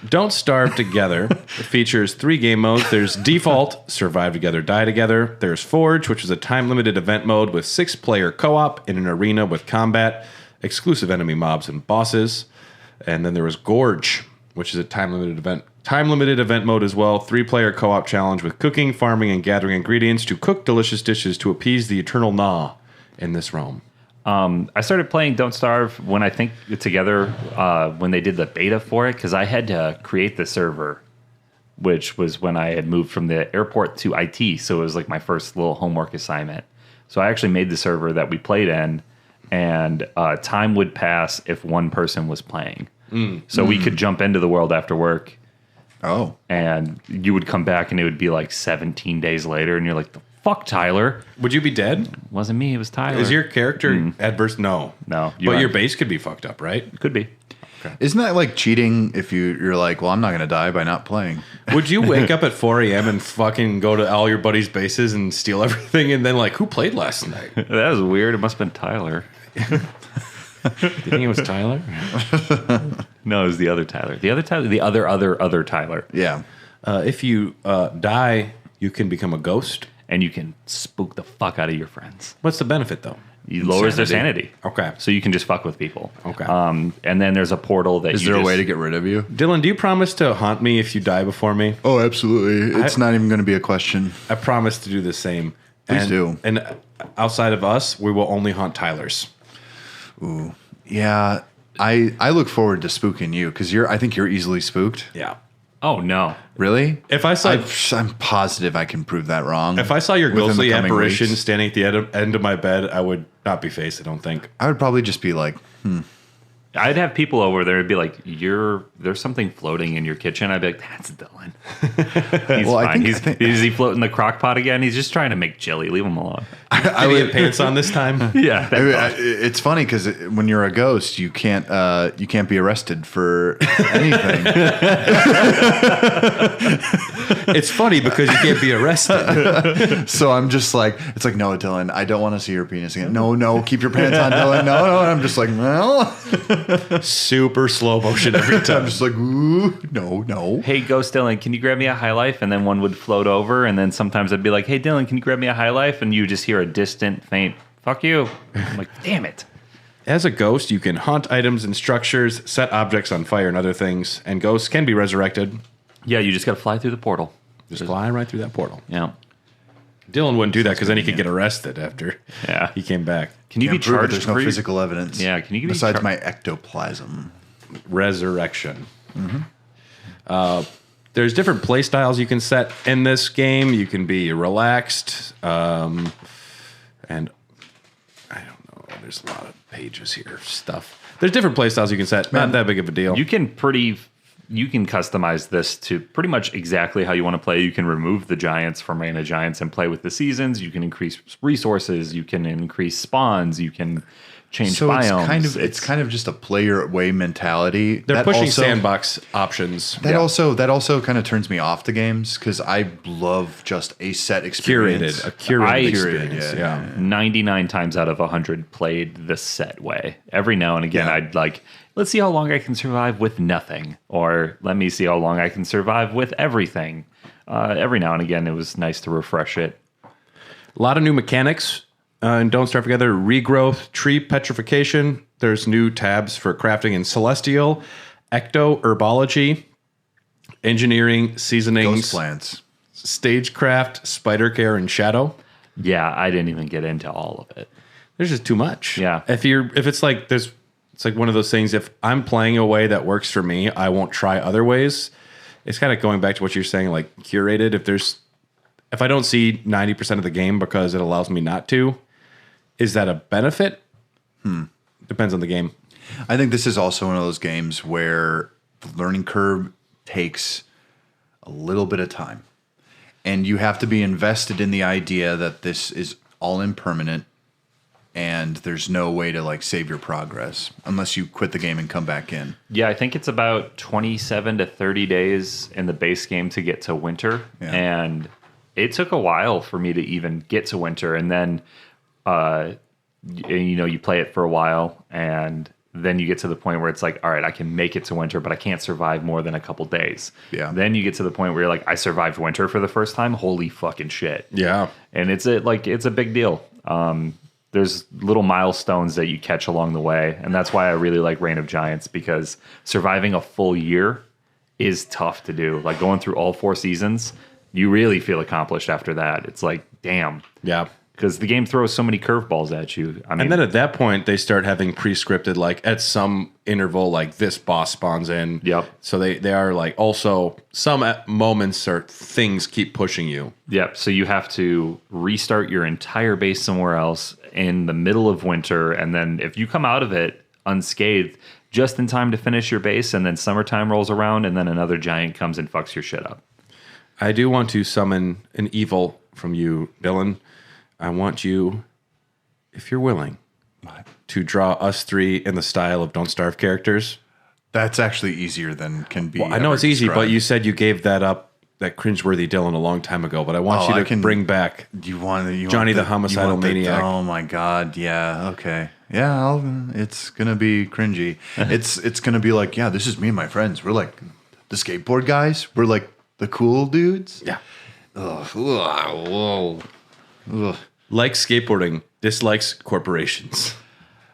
Don't Starve Together. It features 3 game modes. There's Default, Survive Together, Die Together. There's Forge, which is a time-limited event mode with 6-player co-op in an arena with combat, exclusive enemy mobs, and bosses. And then there was Gorge, which is a time-limited event mode as well. 3-player co-op challenge with cooking, farming, and gathering ingredients to cook delicious dishes to appease the eternal gnaw in this realm. I started playing Don't Starve when when they did the beta for it, because I had to create the server, which was when I had moved from the airport to IT. So it was like my first little homework assignment. So I actually made the server that we played in, and time would pass if one person was playing. So we could jump into the world after work. Oh. And you would come back and it would be like 17 days later, and you're like, the fuck, Tyler? Would you be dead? It wasn't me, it was Tyler. Is your character adverse? No. No. But your base could be fucked up, right? It could be. Okay. Isn't that like cheating if you're like, well, I'm not going to die by not playing? Would you wake up at 4 a.m. and fucking go to all your buddies' bases and steal everything and then like, who played last night? That was weird. It must have been Tyler. Do you think it was Tyler? No, it was the other Tyler. The other Tyler. The other Tyler. Yeah. If you die, you can become a ghost. And you can spook the fuck out of your friends. What's the benefit, though? He lowers their sanity. Okay. So you can just fuck with people. Okay. And then there's a portal that Is there a way to get rid of you? Dylan, do you promise to haunt me if you die before me? Oh, absolutely. It's not even going to be a question. I promise to do the same. Please do. And outside of us, we will only haunt Tyler's. Ooh. Yeah. I look forward to spooking you because I think you're easily spooked. Yeah. Oh, no. Really? If I saw, I'm positive I can prove that wrong. if I saw your within the ghostly coming apparition weeks. standing at the end of my bed, I would not be faced. I don't think. I would probably just be like, I'd have people over there and be like, there's something floating in your kitchen. I'd be like, that's Dylan. He's Well, I fine. think- Is he floating the crock pot again? He's just trying to make jelly. Leave him alone. Did he have pants on this time? Yeah. I mean, it's funny because when you're a ghost, you can't be arrested for anything. It's funny because you can't be arrested. So I'm just like, it's like, no, Dylan, I don't want to see your penis again. No, keep your pants on, Dylan. No. And I'm just like, well, Super slow motion every I'm time. just like, ooh, no. Hey, Ghost Dylan, can you grab me a High Life? And then one would float over. And then sometimes I'd be like, hey, Dylan, can you grab me a High Life? And you just hear a distant, faint, fuck you. I'm like, damn it. As a ghost, you can haunt items and structures, set objects on fire and other things, and ghosts can be resurrected. Yeah, you just got to fly through the portal. Just fly right through that portal. Yeah. Dylan wouldn't do that because then he could get arrested after Yeah. he came back. Can you Can't be prove it. charged There's no for your- physical evidence. Yeah, can you be besides char- my ectoplasm? Resurrection. There's different play styles you can set in this game. You can be relaxed, and I don't know. There's a lot of pages here of stuff. There's different play styles you can set. Not that big of a deal. You can customize this to pretty much exactly how you want to play. You can remove the giants from Reign of Giants and play with the seasons. You can increase resources. You can increase spawns. You can change So biomes. it's kind of just a player way mentality. They're That pushing also- sandbox options. That also kind of turns me off the games because I love just a set experience. A curated I- experience. yeah. 99 times out of 100 played the set way. Every now and again, Yeah. I'd like, let's see how long I can survive with nothing, or let me see how long I can survive with everything. Every now and again, it was nice to refresh it. A lot of new mechanics. And Don't Starve Together, regrowth, tree petrification. There's new tabs for crafting in Celestial, Ecto, Herbology, Engineering, Seasonings, Ghost plants. Stagecraft, Spider Care, and Shadow. Yeah, I didn't even get into all of it. There's just too much. Yeah. If it's like one of those things. If I'm playing a way that works for me, I won't try other ways. It's kind of going back to what you're saying, like curated. If I don't see 90% of the game because it allows me not to, is that a benefit? Depends on the game. I think this is also one of those games where the learning curve takes a little bit of time. And you have to be invested in the idea that this is all impermanent and there's no way to like save your progress unless you quit the game and come back in. Yeah, I think it's about 27 to 30 days in the base game to get to winter. Yeah. And it took a while for me to even get to winter. And then, you play it for a while and then you get to the point where it's like, all right, I can make it to winter, but I can't survive more than a couple days. Yeah. Then you get to the point where you're like, I survived winter for the first time. Holy fucking shit. Yeah. And it's a big deal. There's little milestones that you catch along the way. And that's why I really like Reign of Giants, because surviving a full year is tough to do. Like going through all 4 seasons, you really feel accomplished after that. It's like, damn. Yeah. Because the game throws so many curveballs at you. I mean, And then at that point, they start having pre-scripted, like at some interval, like this boss spawns in. Yep. So they are like also some moments or things keep pushing you. yep. So you have to restart your entire base somewhere else in the middle of winter. And then if you come out of it unscathed, just in time to finish your base, and then summertime rolls around, and then another giant comes and fucks your shit up. I do want to summon an evil from you, Dylan. I want you, if you're willing, to draw us 3 in the style of Don't Starve characters. That's actually easier than can be. Well, I know ever it's easy, but described. you said you gave that up, that cringeworthy Dylan, a long time ago. But I want Oh, you to bring back. You want Johnny the homicidal you want maniac. Oh my god! Yeah. Okay. Yeah. It's gonna be cringy. it's gonna be like, yeah, this is me and my friends. We're like the skateboard guys. We're like the cool dudes. Yeah. Ugh. Whoa. Ugh. Likes skateboarding, dislikes corporations.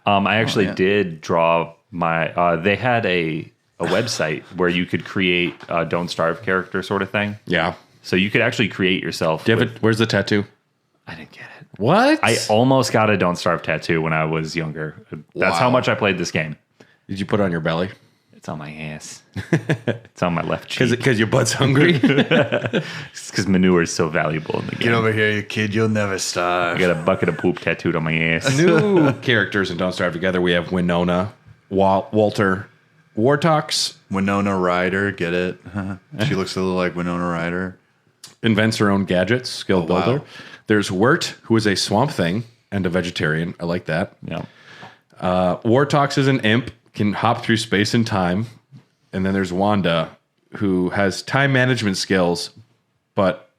I actually did draw my. They had a website where you could create a Don't Starve character sort of thing. Yeah. So you could actually create yourself. Where's the tattoo? I didn't get it. What? I almost got a Don't Starve tattoo when I was younger. That's how much I played this game. Did you put it on your belly? It's on my ass. It's on my left cheek. Because your butt's hungry? It's because manure is so valuable in the game. Get over here, you kid. You'll never starve. I got a bucket of poop tattooed on my ass. New characters in Don't Starve Together. We have Winona, Walter, Wartox. Winona Ryder, get it? She looks a little like Winona Ryder. Invents her own gadgets, skilled builder. Wow. There's Wirt, who is a swamp thing and a vegetarian. I like that. Yeah. Wartox is an imp, can hop through space and time. And then there's Wanda, who has time management skills, but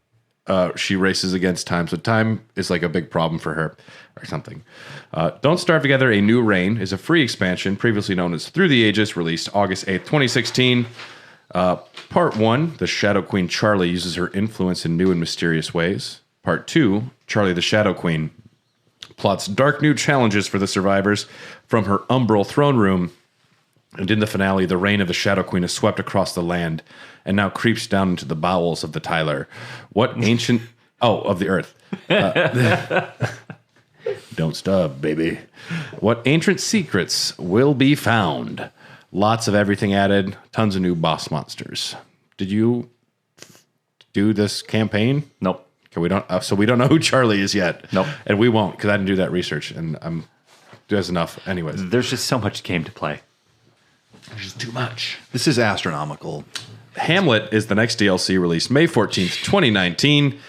she races against time. So time is like a big problem for her or something. Don't Starve Together, A New Reign is a free expansion, previously known as Through the Ages, released August 8th, 2016. Part 1, the Shadow Queen Charlie uses her influence in new and mysterious ways. Part 2, Charlie the Shadow Queen plots dark new challenges for the survivors from her umbral throne room. And in the finale, the reign of the Shadow Queen has swept across the land and now creeps down into the bowels of the Tyler. What ancient... of the earth. Don't stop, baby. What ancient secrets will be found? Lots of everything added. Tons of new boss monsters. Did you do this campaign? Nope. Okay, we don't. So we don't know who Charlie is yet. Nope. And we won't because I didn't do that research. And there's enough, anyways. There's just so much game to play. There's just too much. This is astronomical. Hamlet is the next DLC released May 14th, 2019.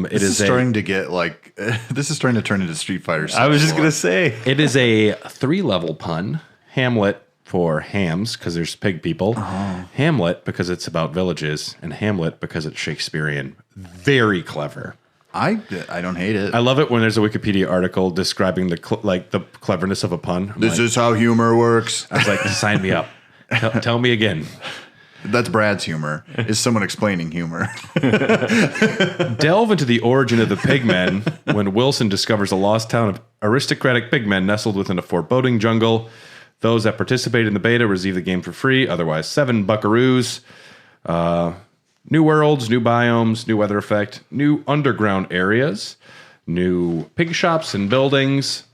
This is starting to get like this is starting to turn into Street Fighter 6. I was just gonna say it is a 3-level pun. Hamlet for hams because there's pig people. Hamlet because it's about villages, and Hamlet because it's Shakespearean. Very clever. I don't hate it. I love it when there's a Wikipedia article describing the cleverness of a pun. This is how humor works. I was like, sign me up. Tell me again. That's Brad's humor. Is someone explaining humor? Delve into the origin of the pigmen when Wilson discovers a lost town of aristocratic pigmen nestled within a foreboding jungle. Those that participate in the beta receive the game for free, otherwise 7 buckaroos. New worlds, new biomes, new weather effect, new underground areas, new pig shops and buildings,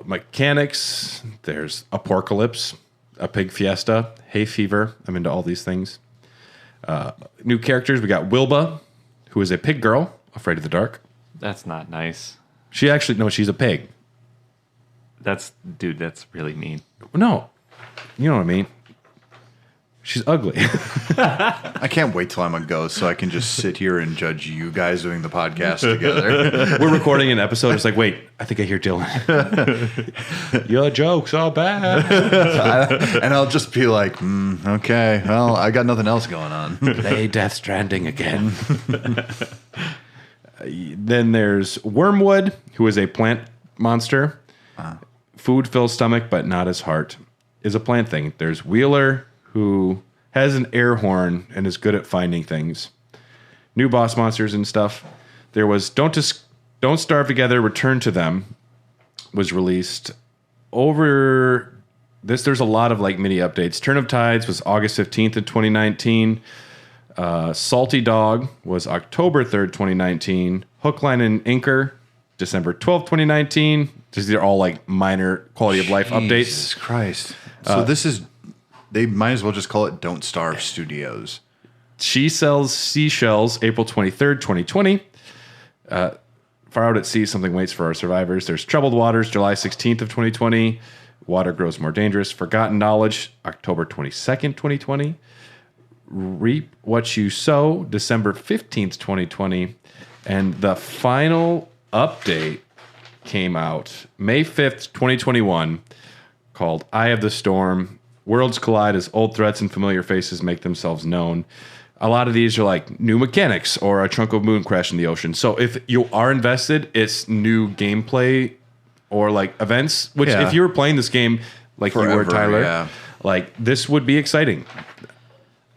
mechanics. There's Apocalypse, a pig fiesta, hay fever. I'm into all these things. New characters. We got Wilba, who is a pig girl, afraid of the dark. that's not nice. She's a pig. That's really mean. No, you know what I mean. She's ugly. I can't wait till I'm a ghost so I can just sit here and judge you guys doing the podcast together. We're recording an episode. It's like, wait, I think I hear Dylan. Your jokes are bad. And I'll just be like, okay, well, I got nothing else going on. Play Death Stranding again. Then there's Wormwood, who is a plant monster. Food fills stomach, but not his heart. Is a plant thing. There's Wheeler, who has an air horn and is good at finding things. New boss monsters and stuff. There was Don't Starve Together, Return to Them was released over this. There's a lot of like mini updates. Turn of Tides was August 15th of 2019. Salty Dog was October 3rd, 2019. Hook, Line, and Anchor, December 12th, 2019. These are all like minor quality of life updates. Jesus Christ. So this is... They might as well just call it Don't Starve Studios. She Sells Seashells, April 23rd, 2020. Far Out at Sea, Something Waits for Our Survivors. There's Troubled Waters, July 16th of 2020. Water Grows More Dangerous. Forgotten Knowledge, October 22nd, 2020. Reap What You Sow, December 15th, 2020. And the final update came out May 5th, 2021, called Eye of the Storm. Worlds collide as old threats and familiar faces make themselves known. A lot of these are like new mechanics or a chunk of moon crash in the ocean. So if you are invested, it's new gameplay or like events, which if you were playing this game like forever, you were, Tyler, like this would be exciting.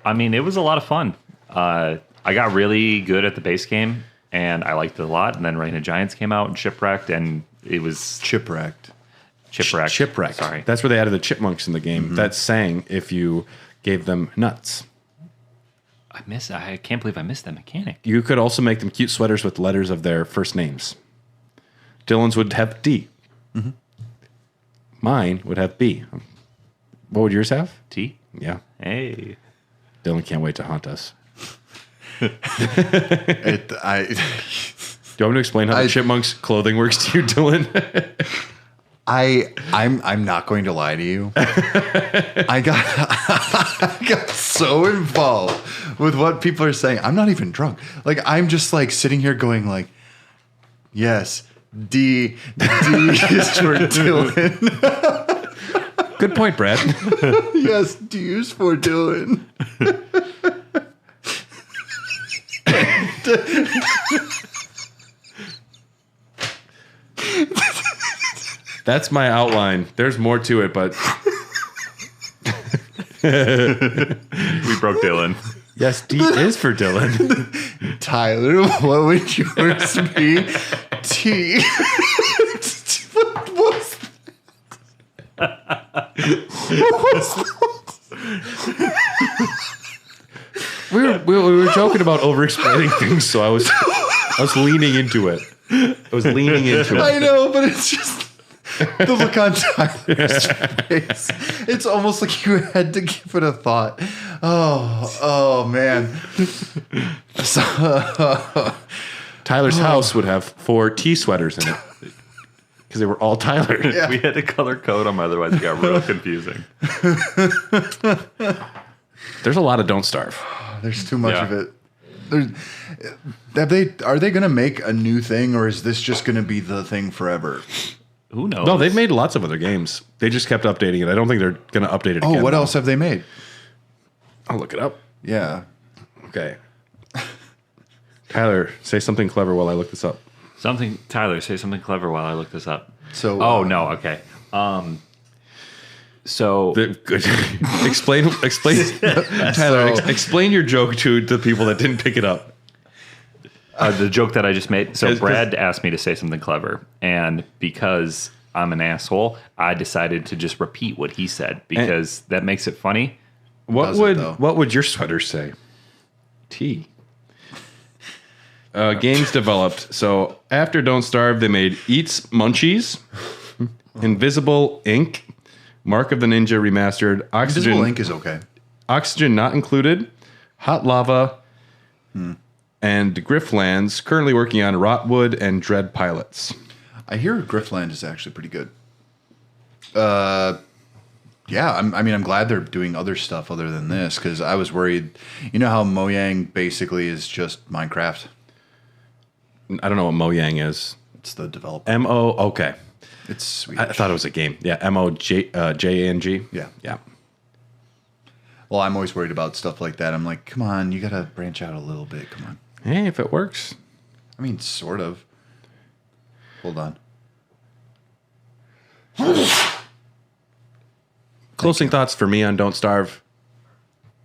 I mean, it was a lot of fun. I got really good at the base game, and I liked it a lot. And then Reign of Giants came out and Shipwrecked, and it was Shipwrecked. Shipwrecked. Sorry. That's where they added the chipmunks in the game. That sang if you gave them nuts. I can't believe I missed that mechanic. You could also make them cute sweaters with letters of their first names. Dylan's would have D. Mine would have B. What would yours have? T? Yeah. Hey. Dylan can't wait to haunt us. I Do you want me to explain how the chipmunks clothing works to you, Dylan? I'm not going to lie to you. I got so involved with what people are saying. I'm not even drunk. Like I'm just like sitting here going like, yes, D is for Dylan. Good point, Brad. Yes, D is for Dylan. That's my outline. There's more to it, but We broke Dylan. yes, D is for Dylan. Tyler, what would yours be? T. What was that? We were joking about over-explaining things, so I was leaning into it. I know, but it's just the look on Tyler's face. It's almost like you had to give it a thought. Oh man. So, Tyler's house would have 4 T sweaters in it because they were all Tyler. We had to color code them, otherwise it got real confusing. There's a lot of Don't Starve. there's too much of it. Are they going to make a new thing, or is this just going to be the thing forever? Who knows? No, they've made lots of other games. They just kept updating it. I don't think they're going to update it again. Oh, what else have they made? I'll look it up. Yeah. Okay. Tyler, say something clever while I look this up. Tyler, say something clever while I look this up. So. Oh, no, okay. So Explain, Tyler. Explain your joke to the people that didn't pick it up. the joke that I just made. So 'Cause- Brad asked me to say something clever, and because I'm an asshole, I decided to just repeat what he said because that makes it funny. What though? would your sweater say? T. Games developed. So after Don't Starve, they made Eats Munchies, Invisible Ink, Mark of the Ninja Remastered, Oxygen. Invisible Ink is okay. Oxygen Not Included, Hot Lava, and Grifflands, currently working on Rotwood and Dread Pilots. I hear Griffland is actually pretty good. Yeah, I'm glad they're doing other stuff other than this, because I was worried. You know how Mojang basically is just Minecraft? I don't know what Mojang is. It's the developer. M-O, okay. It's Swedish. I thought it was a game. Yeah, M-O-J-A-N-G. Yeah. Yeah. Well, I'm always worried about stuff like that. I'm like, come on, you got to branch out a little bit. Come on. Hey, if it works. I mean, sort of. Hold on. Closing thoughts for me on Don't Starve.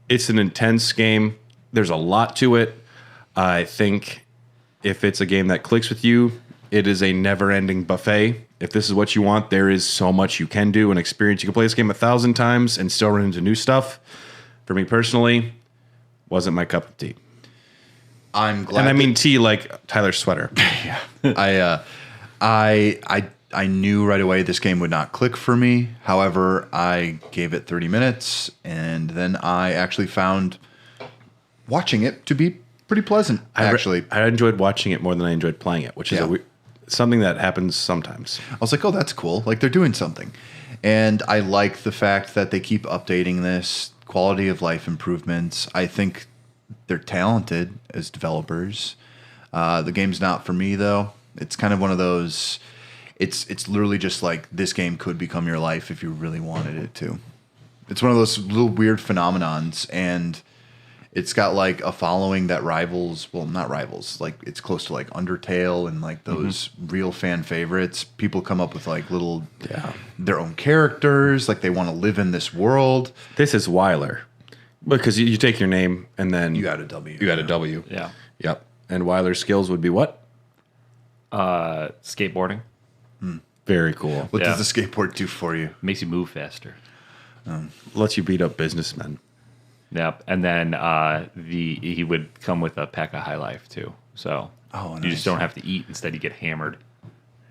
It's an intense game. There's a lot to it. I think if it's a game that clicks with you, it is a never-ending buffet. If this is what you want, there is so much you can do and experience. You can play this game 1,000 times and still run into new stuff. For me personally, wasn't my cup of tea. I'm glad. And I mean tea like Tyler's sweater. I knew right away this game would not click for me. However, I gave it 30 minutes, and then I actually found watching it to be pretty pleasant. Actually, I enjoyed watching it more than I enjoyed playing it, which is something that happens sometimes. I was like, oh, that's cool. Like, they're doing something. And I like the fact that they keep updating this, quality of life improvements. I think they're talented as developers. The game's not for me, though. It's kind of one of those... It's literally just like this game could become your life if you really wanted it to. It's one of those little weird phenomenons, and it's got like a following that rivals, well, not rivals, like it's close to like Undertale and like those real fan favorites. People come up with like little, their own characters, like they want to live in this world. This is Weiler. Because you take your name and then... You got a W. You got a W. Yeah. Yep. And Weiler's skills would be what? Skateboarding. Very cool. What does the skateboard do for you? Makes you move faster. Lets you beat up businessmen. Yep. And then he would come with a pack of High Life too. So you just don't have to eat. Instead, you get hammered.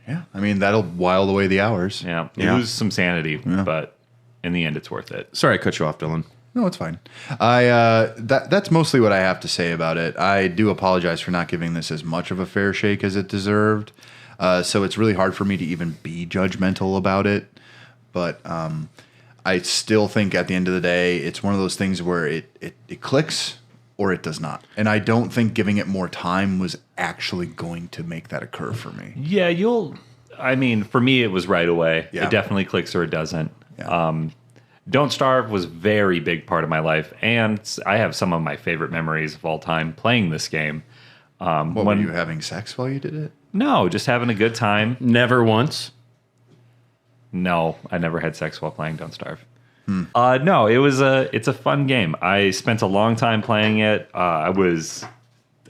Yeah, I mean, that'll while away the hours. Yeah. You lose some sanity, but in the end, it's worth it. Sorry I cut you off, Dylan. No, it's fine. That's mostly what I have to say about it. I do apologize for not giving this as much of a fair shake as it deserved. So it's really hard for me to even be judgmental about it. But I still think at the end of the day, it's one of those things where it clicks or it does not. And I don't think giving it more time was actually going to make that occur for me. Yeah, for me, it was right away. Yeah. It definitely clicks or it doesn't. Yeah. Don't Starve was a very big part of my life, and I have some of my favorite memories of all time playing this game. Were you having sex while you did it? No, just having a good time. Never once. No, I never had sex while playing Don't Starve. No, it's a fun game. I spent a long time playing it. I was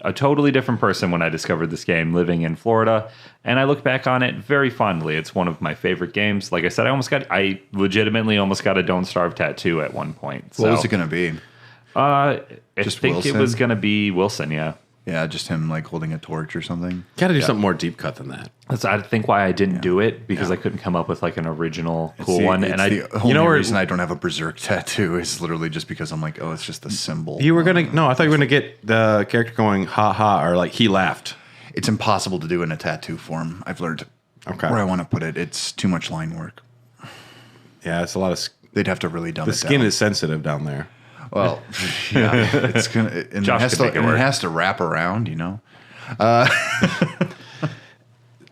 a totally different person when I discovered this game living in Florida, and I look back on it very fondly. It's one of my favorite games. Like I said, I legitimately almost got a Don't Starve tattoo at one point. What was it going to be? I Just think Wilson? it was going to be Wilson, yeah. Yeah, just him like holding a torch or something. Got to do something more deep cut than that. That's I think why I didn't do it, because I couldn't come up with like an original cool one. And the only reason I don't have a berserk tattoo is literally just because I'm like, oh, it's just a symbol. You were gonna I thought you were gonna get the character going ha ha or like he laughed. It's impossible to do in a tattoo form. I've learned where I want to put it. It's too much line work. Yeah, it's a lot of. They'd have to really dumb it down. The skin is sensitive down there. Well, yeah, it's gonna and it has to wrap around, you know.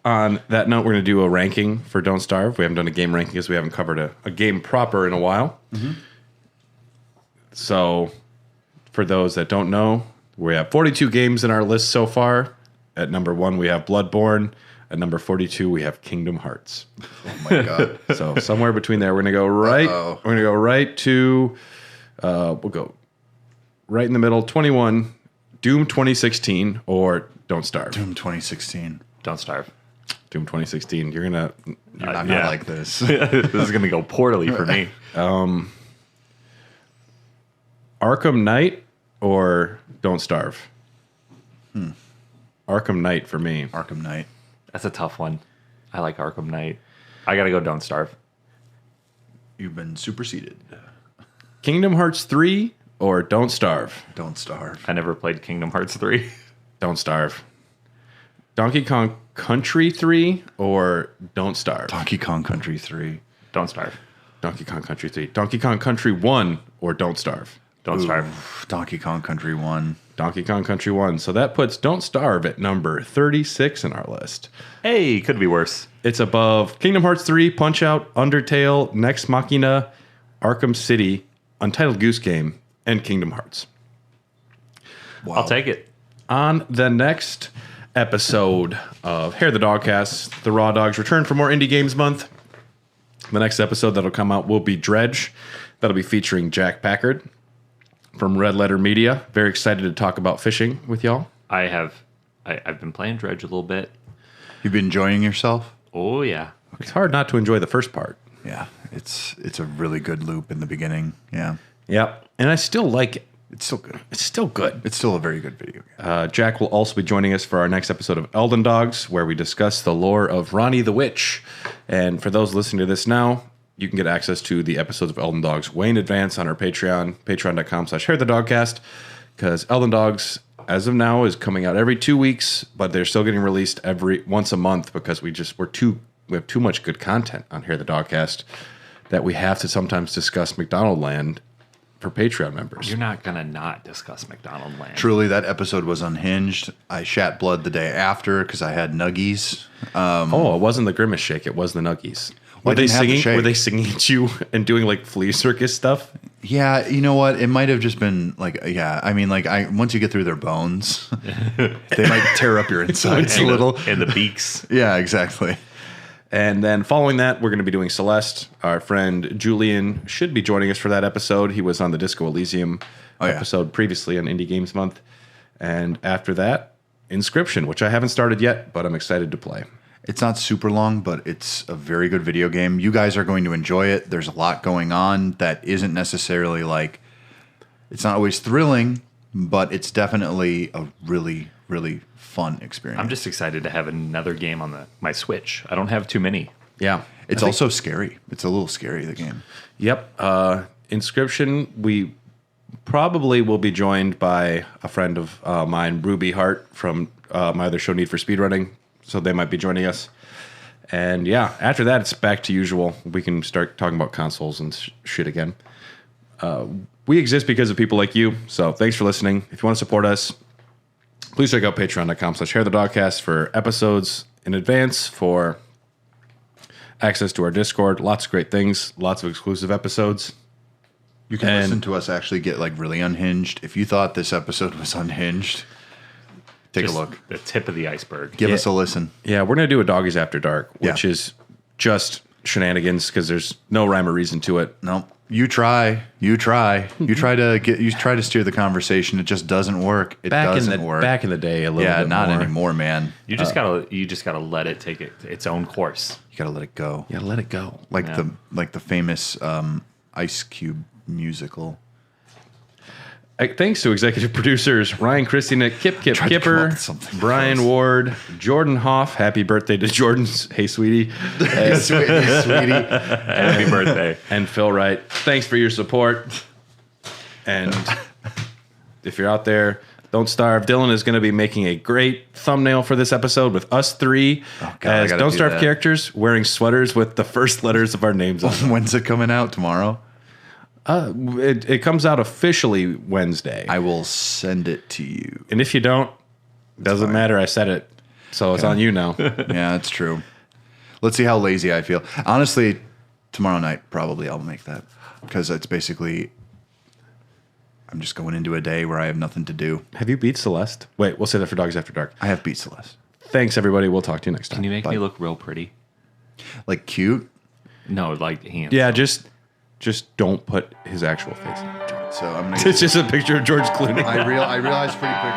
On that note, we're going to do a ranking for Don't Starve. We haven't done a game ranking because we haven't covered a game proper in a while. Mm-hmm. So, for those that don't know, we have 42 games in our list so far. At number 1, we have Bloodborne. At number 42, we have Kingdom Hearts. Oh my god! So somewhere between there, we're going to go right. Uh-oh. We're going to go right to. We'll go right in the middle. 21, Doom 2016 or Don't Starve. Doom 2016. Don't Starve. Doom 2016. You're not gonna like this. This is gonna go poorly for me. Arkham Knight or Don't Starve. Arkham Knight for me. Arkham Knight. That's a tough one. I like Arkham Knight. I gotta go Don't Starve. You've been superseded. Kingdom Hearts 3 or Don't Starve. Don't Starve. I never played Kingdom Hearts 3. Don't Starve. Donkey Kong Country 3 or Don't Starve. Donkey Kong Country 3. Don't Starve. Donkey Kong Country 3. Donkey Kong Country 1 or Don't Starve. Don't Starve. Donkey Kong Country 1. Donkey Kong Country 1. So that puts Don't Starve at number 36 in our list. Hey, could be worse. It's above Kingdom Hearts 3, Punch-Out, Undertale, Nex Machina, Arkham City, Untitled Goose Game, and Kingdom Hearts. Wow. I'll take it. On the next episode of Hair the Dogcast, the Raw Dogs return for more Indie Games Month. The next episode that'll come out will be Dredge. That'll be featuring Jack Packard from Red Letter Media. Very excited to talk about fishing with y'all. I've been playing Dredge a little bit. You've been enjoying yourself? Oh yeah. It's hard not to enjoy the first part. Yeah. It's a really good loop in the beginning. Yeah. Yep. And I still like it. It's still good. It's still good. It's still a very good video game. Jack will also be joining us for our next episode of Elden Dogs, where we discuss the lore of Ronnie the Witch. And for those listening to this now, you can get access to the episodes of Elden Dogs way in advance on our Patreon, patreon.com/HairTheDogcast, because Elden Dogs, as of now, is coming out every 2 weeks, but they're still getting released once a month because we have too much good content on Hair the Dogcast that we have to sometimes discuss McDonald Land for Patreon members. You're not gonna not discuss McDonald Land. Truly, that episode was unhinged. I shat blood the day after because I had nuggies. It wasn't the Grimace Shake; it was the Nuggies. Well, Were they I didn't have the singing? shake. Were they singing at you and doing like flea circus stuff? Yeah, you know what? It might have just been like, I mean, once you get through their bones, they might tear up your insides a little. And the beaks. Yeah, exactly. And then following that, we're going to be doing Celeste. Our friend Julian should be joining us for that episode. He was on the Disco Elysium episode previously on Indie Games Month. And after that, Inscription, which I haven't started yet, but I'm excited to play. It's not super long, but it's a very good video game. You guys are going to enjoy it. There's a lot going on that isn't necessarily like, it's not always thrilling, but it's definitely a really, really fun experience. I'm just excited to have another game on my Switch. I don't have too many. Yeah. It's also scary. It's a little scary, the game. Yep. Inscription, we probably will be joined by a friend of mine, Ruby Hart, from my other show, Need for Speedrunning. So they might be joining us. And yeah, after that, it's back to usual. We can start talking about consoles and shit again. We exist because of people like you. So thanks for listening. If you want to support us, please check out patreon.com/HairTheDogcast for episodes in advance, for access to our Discord. Lots of great things. Lots of exclusive episodes. You can listen to us actually get like really unhinged. If you thought this episode was unhinged, take a look. The tip of the iceberg. Give us a listen. Yeah, we're going to do a Doggies After Dark, which is just shenanigans because there's no rhyme or reason to it. No, you try to steer the conversation. It just doesn't work. It doesn't work. Back in the day, a little bit not more. anymore, man. You just gotta let it take its own course. You gotta let it go. Yeah, let it go. Like the famous Ice Cube musical. Thanks to executive producers Ryan Christina, Kipper, Brian Ward, Jordan Hoff. Happy birthday to Jordan's. Hey, sweetie. Hey, sweetie. Happy birthday. And Phil Wright. Thanks for your support. And if you're out there, don't starve. Dylan is going to be making a great thumbnail for this episode with us three as Don't Starve characters wearing sweaters with the first letters of our names on them. When's it coming out? Tomorrow? It comes out officially Wednesday. I will send it to you. And if you don't, doesn't matter. I said it. So it's on you now. Yeah, that's true. Let's see how lazy I feel. Honestly, tomorrow night, probably I'll make that. Because it's basically, I'm just going into a day where I have nothing to do. Have you beat Celeste? Wait, we'll say that for Dogs After Dark. I have beat Celeste. Thanks, everybody. We'll talk to you next time. Can you make me look real pretty? Like cute? No, like handsome. Yeah, just don't put his actual face in. So I'm gonna It's just a picture of George Clooney. I realized pretty quick